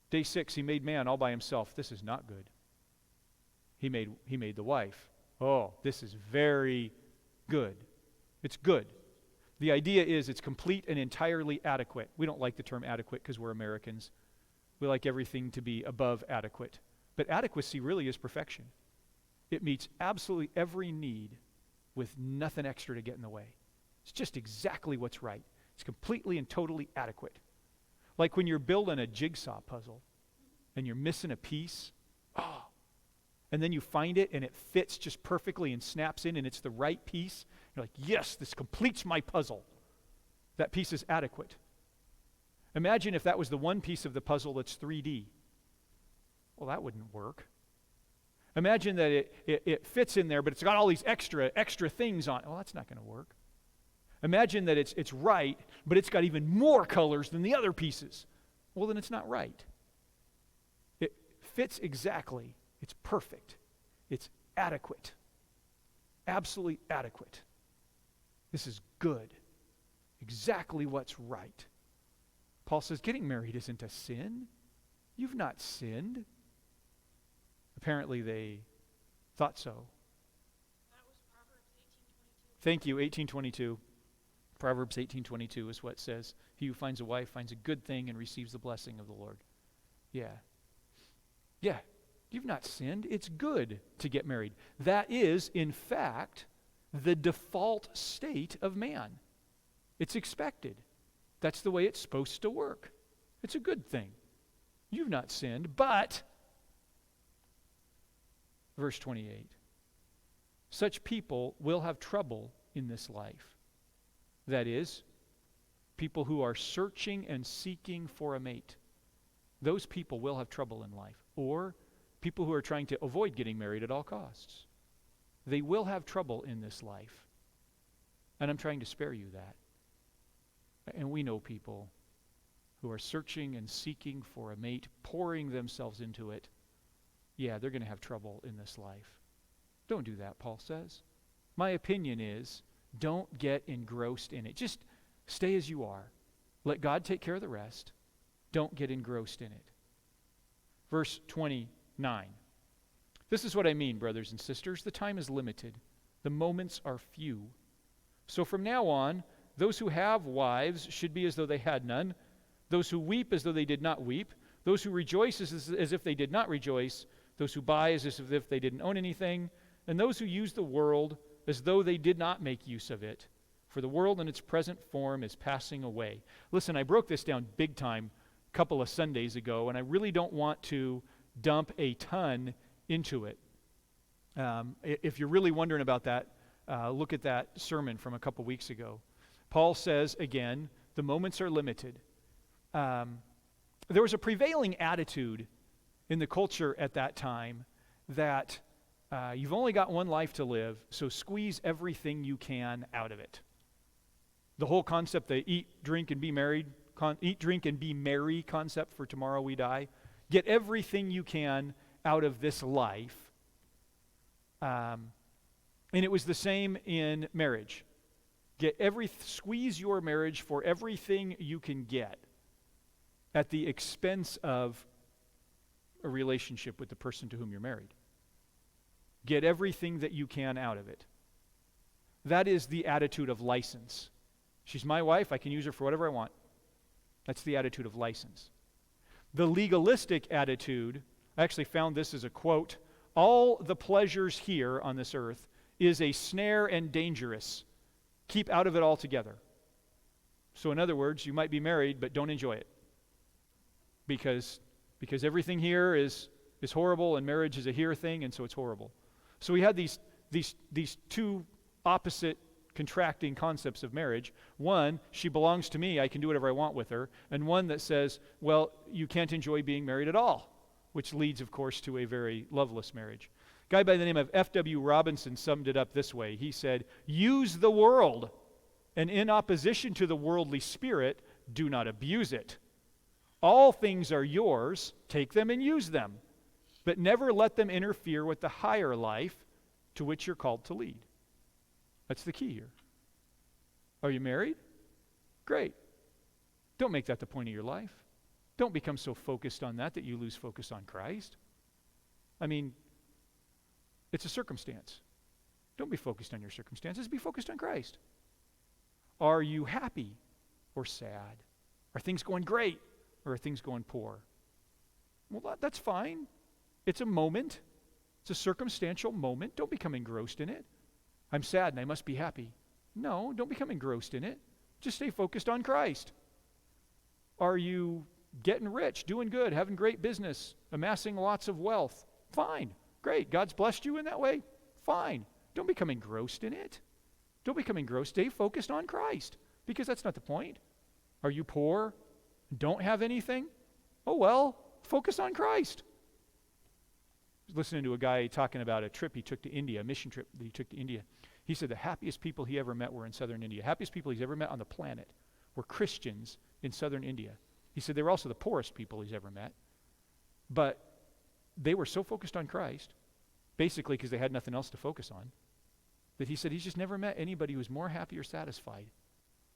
Speaker 1: Day 6, he made man all by himself. This is not good. He made the wife. Oh, this is very good. It's good. The idea is it's complete and entirely adequate. We don't like the term adequate because we're Americans. We like everything to be above adequate. But adequacy really is perfection. It meets absolutely every need with nothing extra to get in the way. It's just exactly what's right. It's completely and totally adequate. Like when you're building a jigsaw puzzle and you're missing a piece, and then you find it and it fits just perfectly and snaps in and it's the right piece. You're like, yes, this completes my puzzle. That piece is adequate. Imagine if that was the one piece of the puzzle that's 3D. Well, that wouldn't work. Imagine that it fits in there, but it's got all these extra things on it. Well, that's not going to work. Imagine that it's right, but it's got even more colors than the other pieces. Well, then it's not right. It fits exactly. It's perfect. It's adequate. Absolutely adequate. This is good. Exactly what's right. Paul says getting married isn't a sin. You've not sinned. Apparently they thought so.
Speaker 2: That was Proverbs 18:22.
Speaker 1: Thank you, 18:22. Proverbs 18:22 is what says, he who finds a wife finds a good thing and receives the blessing of the Lord. Yeah. You've not sinned. It's good to get married. That is, in fact, the default state of man. It's expected. That's the way it's supposed to work. It's a good thing. You've not sinned, but, verse 28, such people will have trouble in this life. That is, people who are searching and seeking for a mate. Those people will have trouble in life. Or people who are trying to avoid getting married at all costs. They will have trouble in this life. And I'm trying to spare you that. And we know people who are searching and seeking for a mate, pouring themselves into it. Yeah, they're going to have trouble in this life. Don't do that, Paul says. My opinion is, don't get engrossed in it. Just stay as you are. Let God take care of the rest. Don't get engrossed in it. Verse 29. This is what I mean, brothers and sisters. The time is limited. The moments are few. So from now on, those who have wives should be as though they had none. Those who weep as though they did not weep. Those who rejoice as if they did not rejoice. Those who buy as if they didn't own anything. And those who use the world as though they did not make use of it. For the world in its present form is passing away. Listen, I broke this down big time a couple of Sundays ago, and I really don't want to dump a ton into it. If you're really wondering about that, look at that sermon from a couple weeks ago. Paul says, again, the moments are limited. There was a prevailing attitude in the culture at that time that you've only got one life to live, so squeeze everything you can out of it. The whole concept, the eat, drink, and be married, eat, drink, and be merry concept for tomorrow we die. Get everything you can out of this life. And it was the same in marriage. Squeeze your marriage for everything you can get at the expense of a relationship with the person to whom you're married. Get everything that you can out of it. That is the attitude of license. She's my wife, I can use her for whatever I want. That's the attitude of license. The legalistic attitude, I actually found this as a quote all the pleasures here on this earth is a snare and dangerous. Keep out of it altogether. So in other words, you might be married, but don't enjoy it. Because everything here is horrible, and marriage is a here thing, and so it's horrible. So we had these two opposite contracting concepts of marriage. One, she belongs to me, I can do whatever I want with her. And one that says, well, you can't enjoy being married at all, which leads, of course, to a very loveless marriage. A guy by the name of F.W. Robinson summed it up this way. He said, use the world, and in opposition to the worldly spirit, do not abuse it. All things are yours, take them and use them, but never let them interfere with the higher life to which you're called to lead. That's the key here. Are you married? Great. Don't make that the point of your life. Don't become so focused on that you lose focus on Christ. I mean, it's a circumstance. Don't be focused on your circumstances. Be focused on Christ. Are you happy or sad? Are things going great or are things going poor? Well, that's fine. It's a moment. It's a circumstantial moment. Don't become engrossed in it. I'm sad and I must be happy. No, don't become engrossed in it. Just stay focused on Christ. Are you getting rich, doing good, having great business, amassing lots of wealth? Fine. Great. God's blessed you in that way? Fine. Don't become engrossed in it. Don't become engrossed. Stay focused on Christ, because that's not the point. Are you poor? Don't have anything? Oh well, focus on Christ. I was listening to a guy talking about a trip he took to India, a mission trip that he took to India. He said the happiest people he ever met were in southern India. Happiest people he's ever met on the planet were Christians in southern India. He said they were also the poorest people he's ever met. But they were so focused on Christ, basically because they had nothing else to focus on, that he said he's just never met anybody who was more happy or satisfied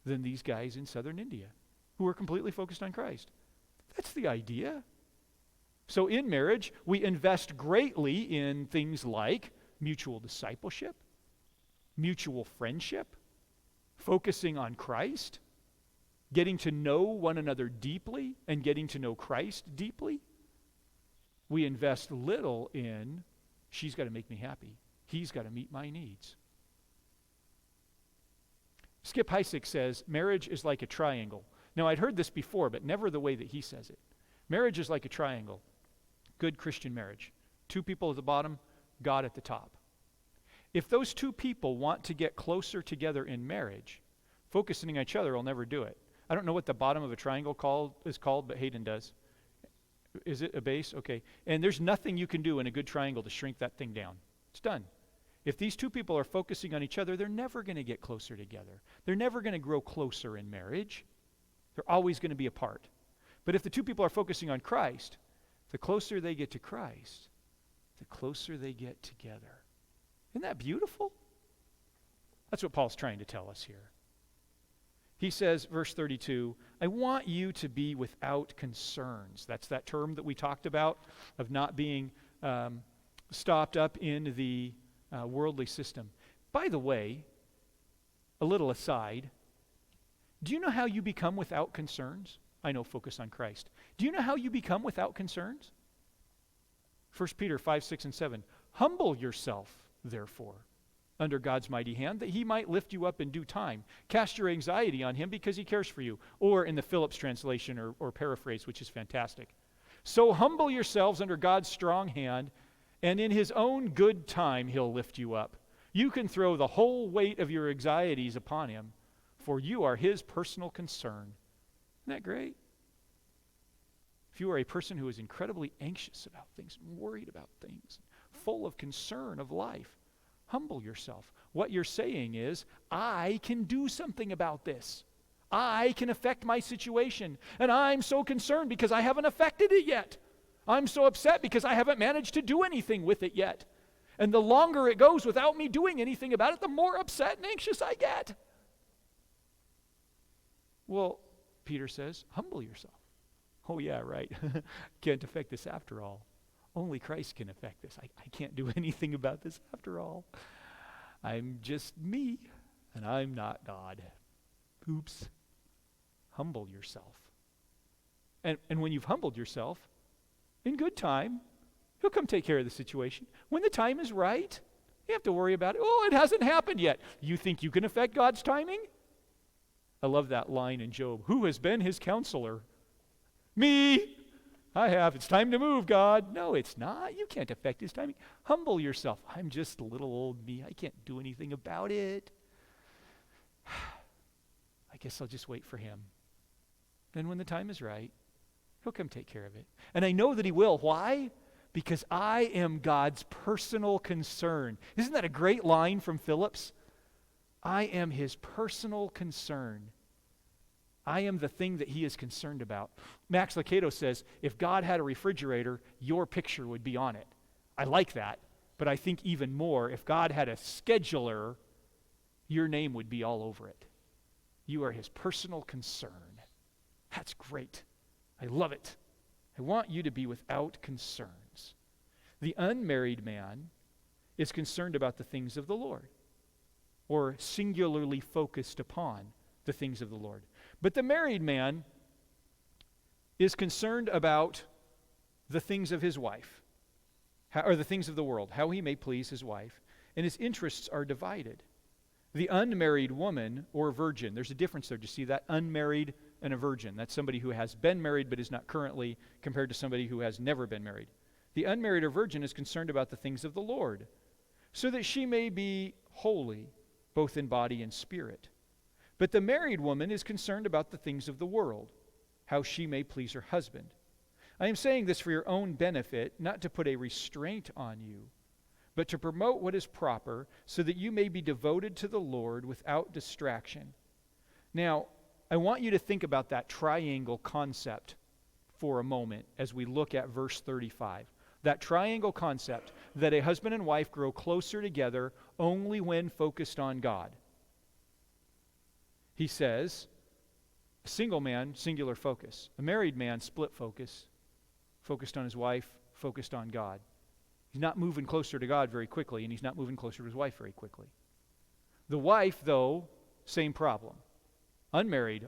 Speaker 1: than these guys in southern India who were completely focused on Christ. That's the idea. So in marriage, we invest greatly in things like mutual discipleship, mutual friendship, focusing on Christ, getting to know one another deeply and getting to know Christ deeply. We invest little in, she's got to make me happy. He's got to meet my needs. Skip Heitzig says, marriage is like a triangle. Now, I'd heard this before, but never the way that he says it. Marriage is like a triangle. Good Christian marriage. Two people at the bottom, God at the top. If those two people want to get closer together in marriage, focusing on each other will never do it. I don't know what the bottom of a triangle is called, but Hayden does. Is it a base? Okay. And there's nothing you can do in a good triangle to shrink that thing down. It's done. If these two people are focusing on each other, they're never going to get closer together. They're never going to grow closer in marriage. They're always going to be apart. But if the two people are focusing on Christ, the closer they get to Christ, the closer they get together. Isn't that beautiful? That's what Paul's trying to tell us here. He says, verse 32, I want you to be without concerns. That's that term that we talked about of not being stopped up in the worldly system. By the way, a little aside, do you know how you become without concerns? I know, focus on Christ. Do you know how you become without concerns? 1 Peter 5, 6, and 7. Humble yourself, therefore, under God's mighty hand, that he might lift you up in due time. Cast your anxiety on him because he cares for you. Or in the Phillips translation or paraphrase, which is fantastic. So humble yourselves under God's strong hand, and in his own good time he'll lift you up. You can throw the whole weight of your anxieties upon him, for you are his personal concern. Isn't that great? If you are a person who is incredibly anxious about things, worried about things, full of concern of life, humble yourself. What you're saying is, I can do something about this. I can affect my situation. And I'm so concerned because I haven't affected it yet. I'm so upset because I haven't managed to do anything with it yet. And the longer it goes without me doing anything about it, the more upset and anxious I get. Well, Peter says, humble yourself. Oh yeah, right. Can't affect this after all. Only Christ can affect this. I can't do anything about this after all. I'm just me, and I'm not God. Oops. Humble yourself. And when you've humbled yourself, in good time, He'll come take care of the situation. When the time is right, you have to worry about it. Oh, it hasn't happened yet. You think you can affect God's timing? I love that line in Job. Who has been his counselor? Me. I have. It's time to move, God. No, it's not. You can't affect his timing. Humble yourself. I'm just little old me. I can't do anything about it. I guess I'll just wait for him. Then when the time is right, he'll come take care of it. And I know that he will. Why? Because I am God's personal concern. Isn't that a great line from Phillips? I am his personal concern. I am the thing that he is concerned about. Max Lucado says, if God had a refrigerator, your picture would be on it. I like that, but I think even more, if God had a scheduler, your name would be all over it. You are his personal concern. That's great. I love it. I want you to be without concerns. The unmarried man is concerned about the things of the Lord, or singularly focused upon the things of the Lord. But the married man is concerned about the things of his wife, or the things of the world, how he may please his wife, and his interests are divided. The unmarried woman or virgin, there's a difference there. Do you see that? Unmarried and a virgin. That's somebody who has been married but is not currently, compared to somebody who has never been married. The unmarried or virgin is concerned about the things of the Lord, so that she may be holy, both in body and spirit. But the married woman is concerned about the things of the world, how she may please her husband. I am saying this for your own benefit, not to put a restraint on you, but to promote what is proper, so that you may be devoted to the Lord without distraction. Now, I want you to think about that triangle concept for a moment as we look at verse 35. That triangle concept that a husband and wife grow closer together only when focused on God. He says, a single man, singular focus. A married man, split focus, focused on his wife, focused on God. He's not moving closer to God very quickly, and he's not moving closer to his wife very quickly. The wife, though, same problem. Unmarried,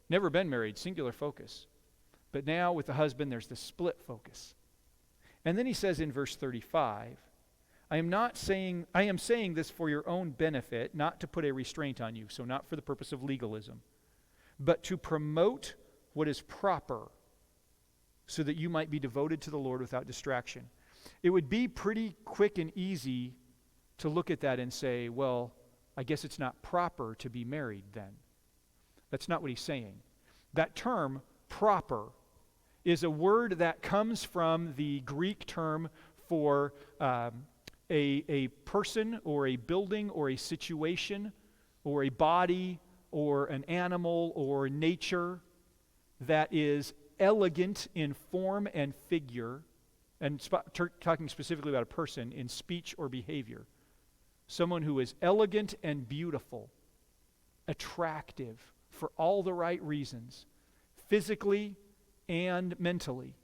Speaker 1: never been married, singular focus. But now with the husband, there's the split focus. And then he says in verse 35, I am saying this for your own benefit, not to put a restraint on you, so not for the purpose of legalism, but to promote what is proper, so that you might be devoted to the Lord without distraction. It would be pretty quick and easy to look at that and say, well, I guess it's not proper to be married then. That's not what he's saying. That term, proper, is a word that comes from the Greek term for a person or a building or a situation or a body or an animal or nature that is elegant in form and figure, and talking specifically about a person in speech or behavior. Someone who is elegant and beautiful, attractive for all the right reasons, physically and mentally.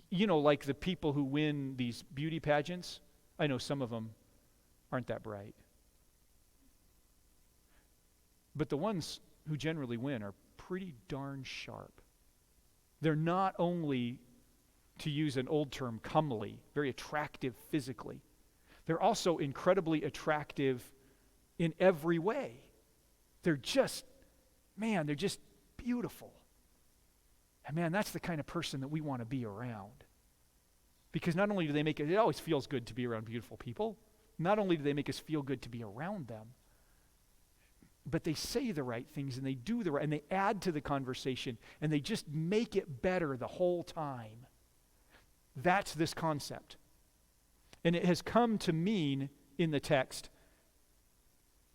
Speaker 1: You know, like the people who win these beauty pageants, I know some of them aren't that bright. But the ones who generally win are pretty darn sharp. They're not only, to use an old term, comely, very attractive physically. They're also incredibly attractive in every way. They're just beautiful. And man, that's the kind of person that we want to be around. Because not only do they make it always feels good to be around beautiful people, not only do they make us feel good to be around them, but they say the right things and they do the right, and they add to the conversation, and they just make it better the whole time. That's this concept. And it has come to mean in the text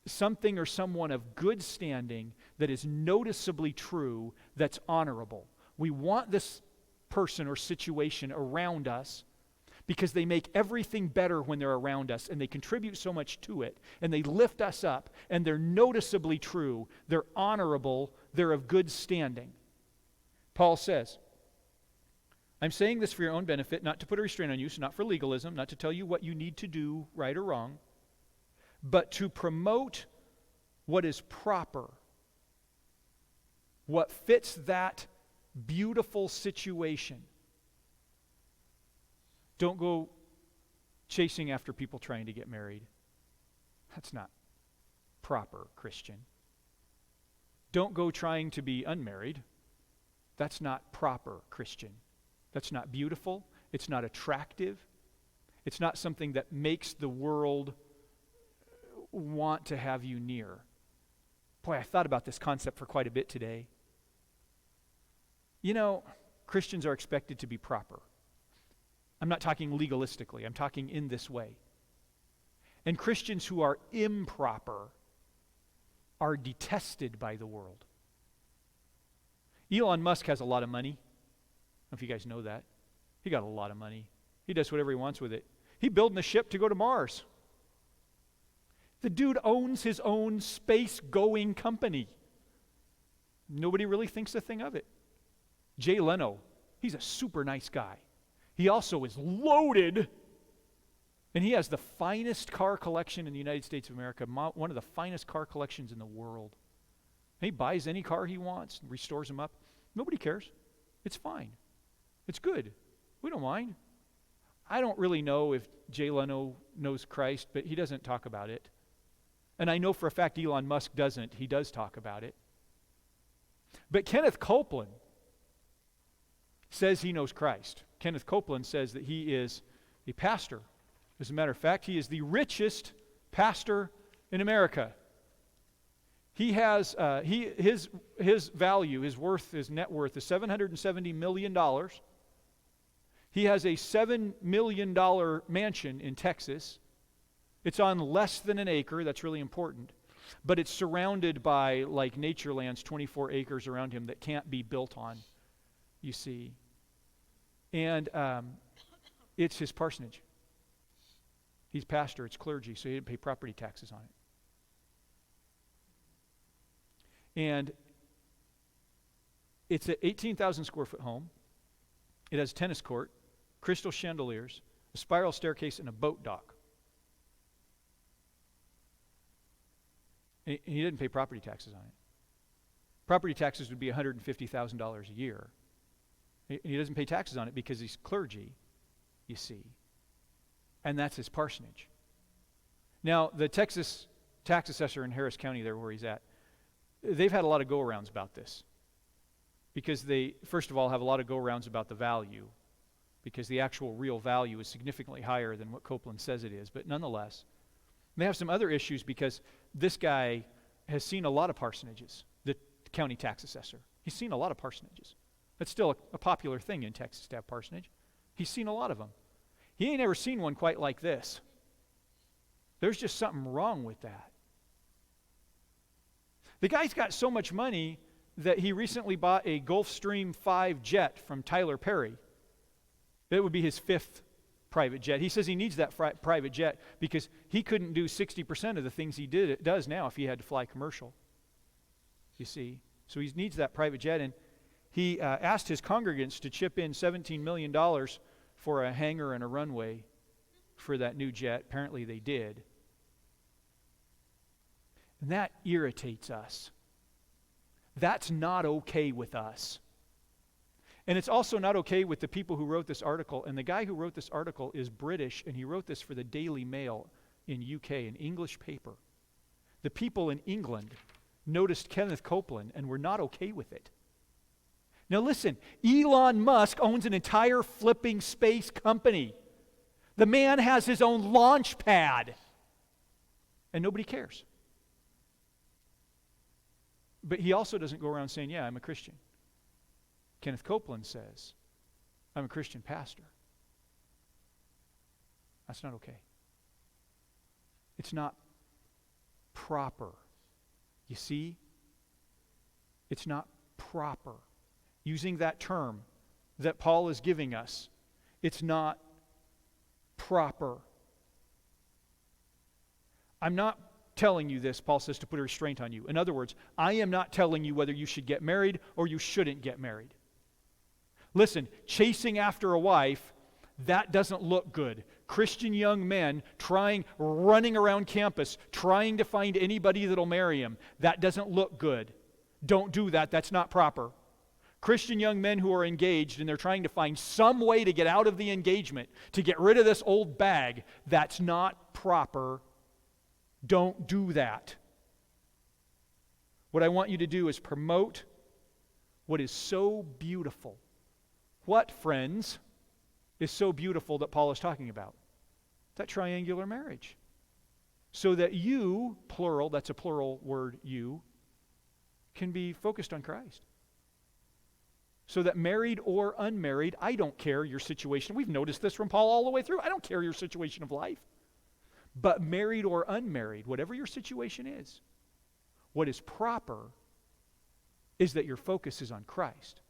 Speaker 1: something or someone of good standing that is noticeably true, that's honorable. We want this person or situation around us because they make everything better when they're around us, and they contribute so much to it, and they lift us up, and they're noticeably true, they're honorable, they're of good standing. Paul says, I'm saying this for your own benefit, not to put a restraint on you, so not for legalism, not to tell you what you need to do, right or wrong, but to promote what is proper, what fits that beautiful situation. Don't go chasing after people trying to get married. That's not proper Christian. Don't go trying to be unmarried. That's not proper Christian. That's not beautiful. It's not attractive. It's not something that makes the world want to have you near. Boy, I thought about this concept for quite a bit today. You know, Christians are expected to be proper. I'm not talking legalistically. I'm talking in this way. And Christians who are improper are detested by the world. Elon Musk has a lot of money. I don't know if you guys know that. He got a lot of money. He does whatever he wants with it. He's building a ship to go to Mars. The dude owns his own space-going company. Nobody really thinks a thing of it. Jay Leno, he's a super nice guy. He also is loaded, and he has the finest car collection in the United States of America, one of the finest car collections in the world. He buys any car he wants, restores them up. Nobody cares. It's fine. It's good. We don't mind. I don't really know if Jay Leno knows Christ, but he doesn't talk about it. And I know for a fact Elon Musk doesn't. He does talk about it. But Kenneth Copeland says he knows Christ. Kenneth Copeland says that he is a pastor. As a matter of fact, he is the richest pastor in America. He has his value, his worth, his net worth is $770 million. He has a $7 million mansion in Texas. It's on less than an acre. That's really important. But it's surrounded by, like, nature lands, 24 acres around him that can't be built on, you see. And it's his parsonage. He's pastor, it's clergy, so he didn't pay property taxes on it. And it's an 18,000 square foot home. It has a tennis court, crystal chandeliers, a spiral staircase, and a boat dock. And he didn't pay property taxes on it. Property taxes would be $150,000 a year. He doesn't pay taxes on it because he's clergy, you see. And that's his parsonage. Now, the Texas tax assessor in Harris County, there where he's at, they've had a lot of go-arounds about this. Because they, first of all, have a lot of go-arounds about the value. Because the actual real value is significantly higher than what Copeland says it is. But nonetheless, they have some other issues because this guy has seen a lot of parsonages, the county tax assessor. He's seen a lot of parsonages. That's still a popular thing in Texas to have parsonage. He's seen a lot of them. He ain't ever seen one quite like this. There's just something wrong with that. The guy's got so much money that he recently bought a Gulfstream 5 jet from Tyler Perry. It would be his 5th private jet. He says he needs that private jet because he couldn't do 60% of the things he does now if he had to fly commercial. You see? So he needs that private jet, and he asked his congregants to chip in $17 million for a hangar and a runway for that new jet. Apparently they did. And that irritates us. That's not okay with us. And it's also not okay with the people who wrote this article. And the guy who wrote this article is British, and he wrote this for the Daily Mail in UK, an English paper. The people in England noticed Kenneth Copeland and were not okay with it. Now listen, Elon Musk owns an entire flipping space company. The man has his own launch pad. And nobody cares. But he also doesn't go around saying, yeah, I'm a Christian. Kenneth Copeland says, I'm a Christian pastor. That's not okay. It's not proper. You see? It's not proper. Using that term that Paul is giving us, it's not proper. I'm not telling you this, Paul says, to put a restraint on you. In other words, I am not telling you whether you should get married or you shouldn't get married. Listen, chasing after a wife, that doesn't look good. Christian young men running around campus, trying to find anybody that'll marry him, that doesn't look good. Don't do that. That's not proper. Christian young men who are engaged and they're trying to find some way to get out of the engagement, to get rid of this old bag, that's not proper. Don't do that. What I want you to do is promote what is so beautiful. What, friends, is so beautiful that Paul is talking about? That triangular marriage. So that you, plural, that's a plural word, you, can be focused on Christ. So that married or unmarried, I don't care your situation. We've noticed this from Paul all the way through. I don't care your situation of life. But married or unmarried, whatever your situation is, what is proper is that your focus is on Christ.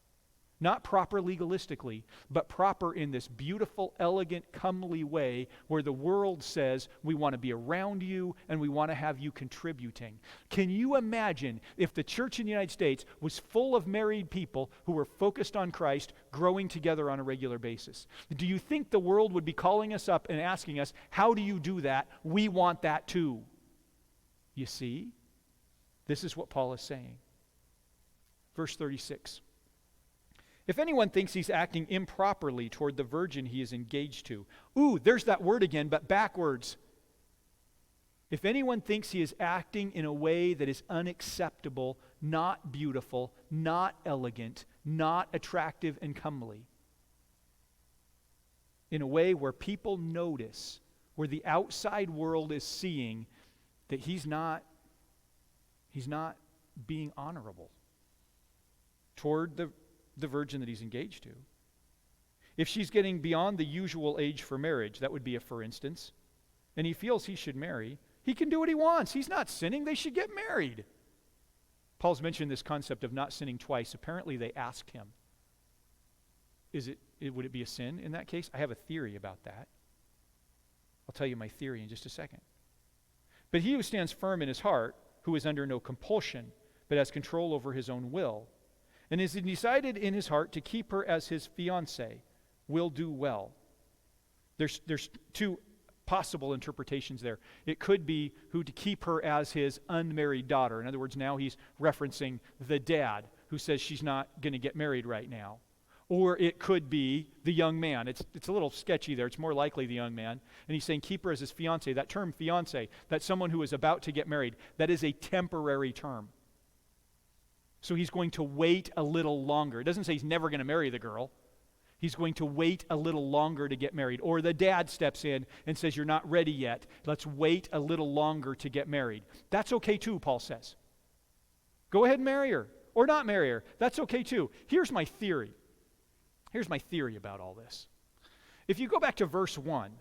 Speaker 1: Not proper legalistically, but proper in this beautiful, elegant, comely way where the world says we want to be around you and we want to have you contributing. Can you imagine if the church in the United States was full of married people who were focused on Christ, growing together on a regular basis? Do you think the world would be calling us up and asking us, how do you do that? We want that too. You see? This is what Paul is saying. Verse 36. If anyone thinks he's acting improperly toward the virgin he is engaged to. Ooh, there's that word again, but backwards. If anyone thinks he is acting in a way that is unacceptable, not beautiful, not elegant, not attractive and comely, in a way where people notice, where the outside world is seeing that he's not being honorable toward the virgin that he's engaged to. If she's getting beyond the usual age for marriage, that would be a for instance, and he feels he should marry, he can do what he wants. He's not sinning. They should get married. Paul's mentioned this concept of not sinning twice. Apparently they asked him, would it be a sin in that case? I have a theory about that. I'll tell you my theory in just a second. But he who stands firm in his heart, who is under no compulsion, but has control over his own will, and is decided in his heart to keep her as his fiancée, will do well. There's two possible interpretations there. It could be who to keep her as his unmarried daughter. In other words, now he's referencing the dad who says she's not going to get married right now. Or it could be the young man. It's a little sketchy there. It's more likely the young man. And he's saying keep her as his fiancée. That term fiancée, that's someone who is about to get married. That is a temporary term. So he's going to wait a little longer. It doesn't say he's never going to marry the girl. He's going to wait a little longer to get married. Or the dad steps in and says, you're not ready yet. Let's wait a little longer to get married. That's okay too, Paul says. Go ahead and marry her. Or not marry her. That's okay too. Here's my theory. Here's my theory about all this. If you go back to verse 1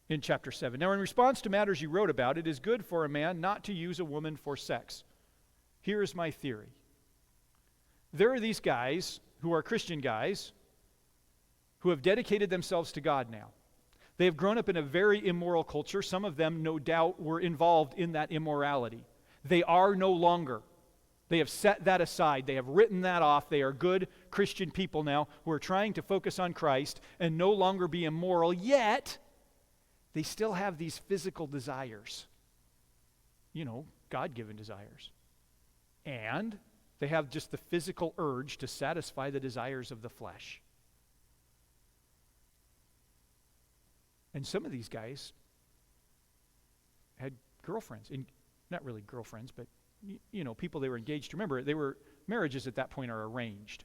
Speaker 1: in chapter 7. Now in response to matters you wrote about, it is good for a man not to use a woman for sex. Here is my theory. There are these guys who are Christian guys who have dedicated themselves to God now. They have grown up in a very immoral culture. Some of them, no doubt, were involved in that immorality. They are no longer. They have set that aside. They have written that off. They are good Christian people now who are trying to focus on Christ and no longer be immoral, yet they still have these physical desires. You know, God-given desires. And they have just the physical urge to satisfy the desires of the flesh. And some of these guys had girlfriends, not really girlfriends, but people they were engaged to. Remember, marriages at that point are arranged.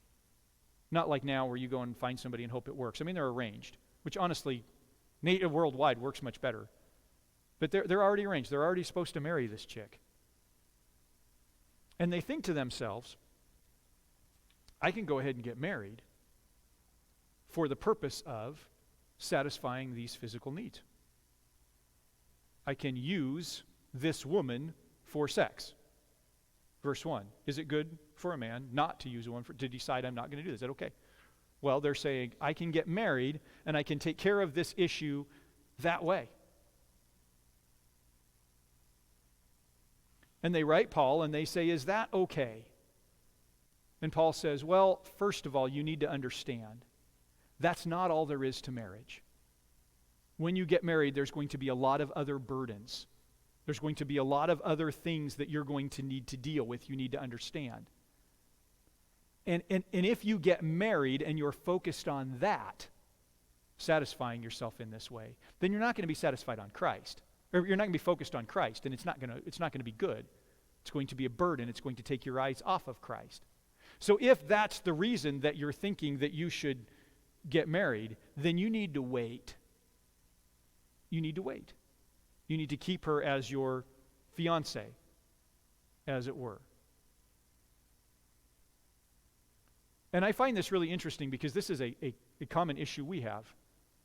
Speaker 1: Not like now where you go and find somebody and hope it works. I mean, they're arranged, which honestly, worldwide works much better. But they're already arranged. They're already supposed to marry this chick. And they think to themselves, I can go ahead and get married for the purpose of satisfying these physical needs. I can use this woman for sex. Verse 1, is it good for a man not to use a woman to decide I'm not going to do this? Is that okay? Well, they're saying I can get married and I can take care of this issue that way. And they write Paul and they say, is that okay? And Paul says, well, first of all, you need to understand, that's not all there is to marriage. When you get married, there's going to be a lot of other burdens. There's going to be a lot of other things that you're going to need to deal with, you need to understand. And if you get married and you're focused on that, satisfying yourself in this way, then you're not going to be satisfied on Christ. Or you're not going to be focused on Christ, and it's not going to be good. It's going to be a burden. It's going to take your eyes off of Christ. So if that's the reason that you're thinking that you should get married, then you need to wait. You need to wait. You need to keep her as your fiancé, as it were. And I find this really interesting because this is a common issue we have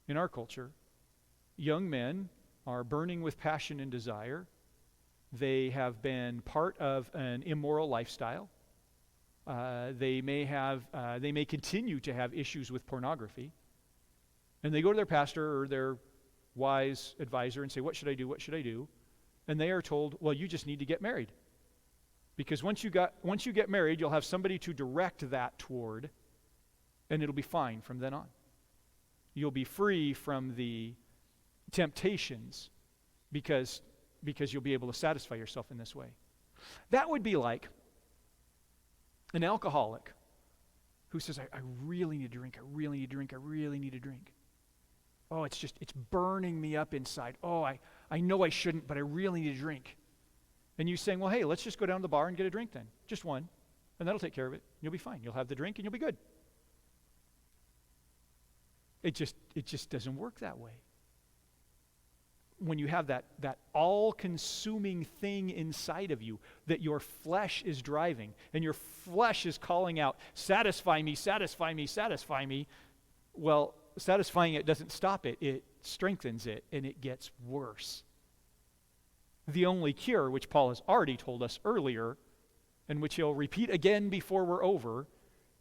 Speaker 1: in our culture. Young men are burning with passion and desire. They have been part of an immoral lifestyle. They may continue to have issues with pornography. And they go to their pastor or their wise advisor and say, what should I do? What should I do? And they are told, well, you just need to get married. Because once you get married, you'll have somebody to direct that toward, and it'll be fine from then on. You'll be free from the temptations because you'll be able to satisfy yourself in this way. That would be like an alcoholic who says, I really need to drink, I really need to drink, I really need to drink. Oh, it's burning me up inside. Oh, I know I shouldn't, but I really need to drink. And you saying, well, hey, let's just go down to the bar and get a drink then. Just one. And that'll take care of it. You'll be fine. You'll have the drink and you'll be good. It just doesn't work that way. When you have that all-consuming thing inside of you that your flesh is driving, and your flesh is calling out, satisfy me, satisfy me, satisfy me, well, satisfying it doesn't stop it. It strengthens it, and it gets worse. The only cure, which Paul has already told us earlier, and which he'll repeat again before we're over,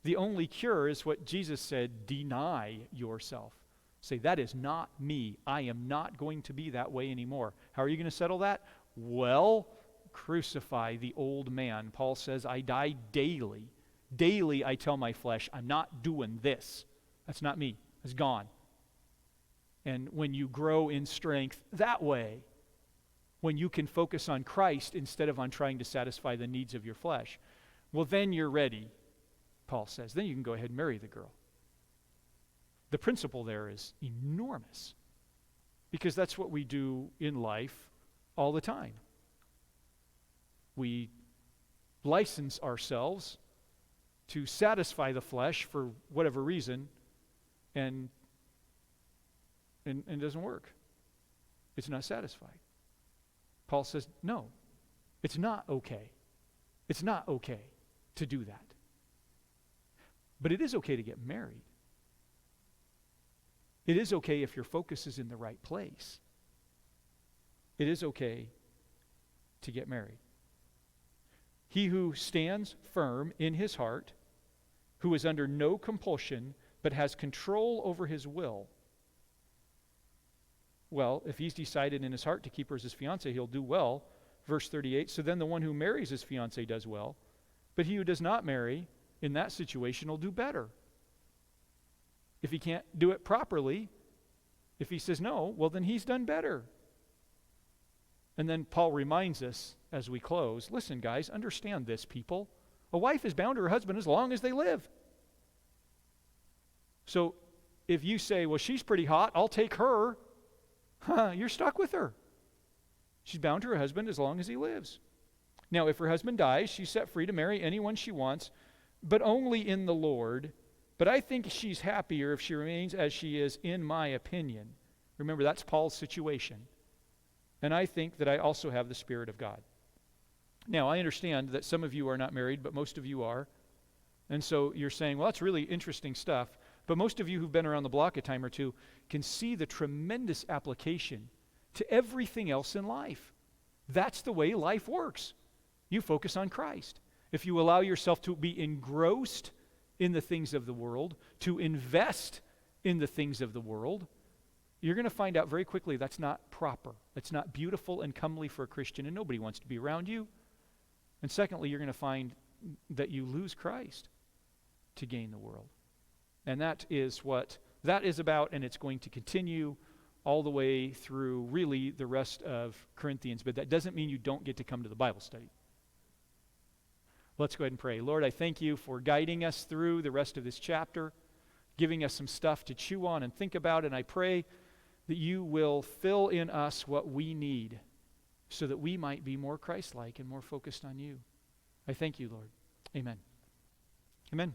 Speaker 1: the only cure is what Jesus said, deny yourself. Say, that is not me. I am not going to be that way anymore. How are you going to settle that? Well, crucify the old man. Paul says, I die daily. Daily I tell my flesh, I'm not doing this. That's not me. It's gone. And when you grow in strength that way, when you can focus on Christ instead of on trying to satisfy the needs of your flesh, well, then you're ready, Paul says. Then you can go ahead and marry the girl. The principle there is enormous because that's what we do in life all the time. We license ourselves to satisfy the flesh for whatever reason, and it doesn't work. It's not satisfied. Paul says, no, it's not okay. It's not okay to do that. But it is okay to get married. It is okay if your focus is in the right place. It is okay to get married. He who stands firm in his heart, who is under no compulsion, but has control over his will. Well, if he's decided in his heart to keep her as his fiancée, he'll do well. Verse 38, so then the one who marries his fiancée does well, but he who does not marry, in that situation, will do better. If he can't do it properly, if he says no, well, then he's done better. And then Paul reminds us as we close, listen, guys, understand this, people. A wife is bound to her husband as long as they live. So if you say, well, she's pretty hot, I'll take her, you're stuck with her. She's bound to her husband as long as he lives. Now, if her husband dies, she's set free to marry anyone she wants, but only in the Lord. But I think she's happier if she remains as she is, in my opinion. Remember, that's Paul's situation. And I think that I also have the Spirit of God. Now, I understand that some of you are not married, but most of you are. And so you're saying, well, that's really interesting stuff. But most of you who've been around the block a time or two can see the tremendous application to everything else in life. That's the way life works. You focus on Christ. If you allow yourself to be engrossed in the things of the world, to invest in the things of the world, you're going to find out very quickly that's not proper. It's not beautiful and comely for a Christian, and nobody wants to be around you. And secondly, you're going to find that you lose Christ to gain the world. And that is what that is about, and it's going to continue all the way through really the rest of Corinthians. But that doesn't mean you don't get to come to the Bible study. Let's go ahead and pray. Lord, I thank you for guiding us through the rest of this chapter, giving us some stuff to chew on and think about, and I pray that you will fill in us what we need so that we might be more Christ-like and more focused on you. I thank you, Lord. Amen. Amen.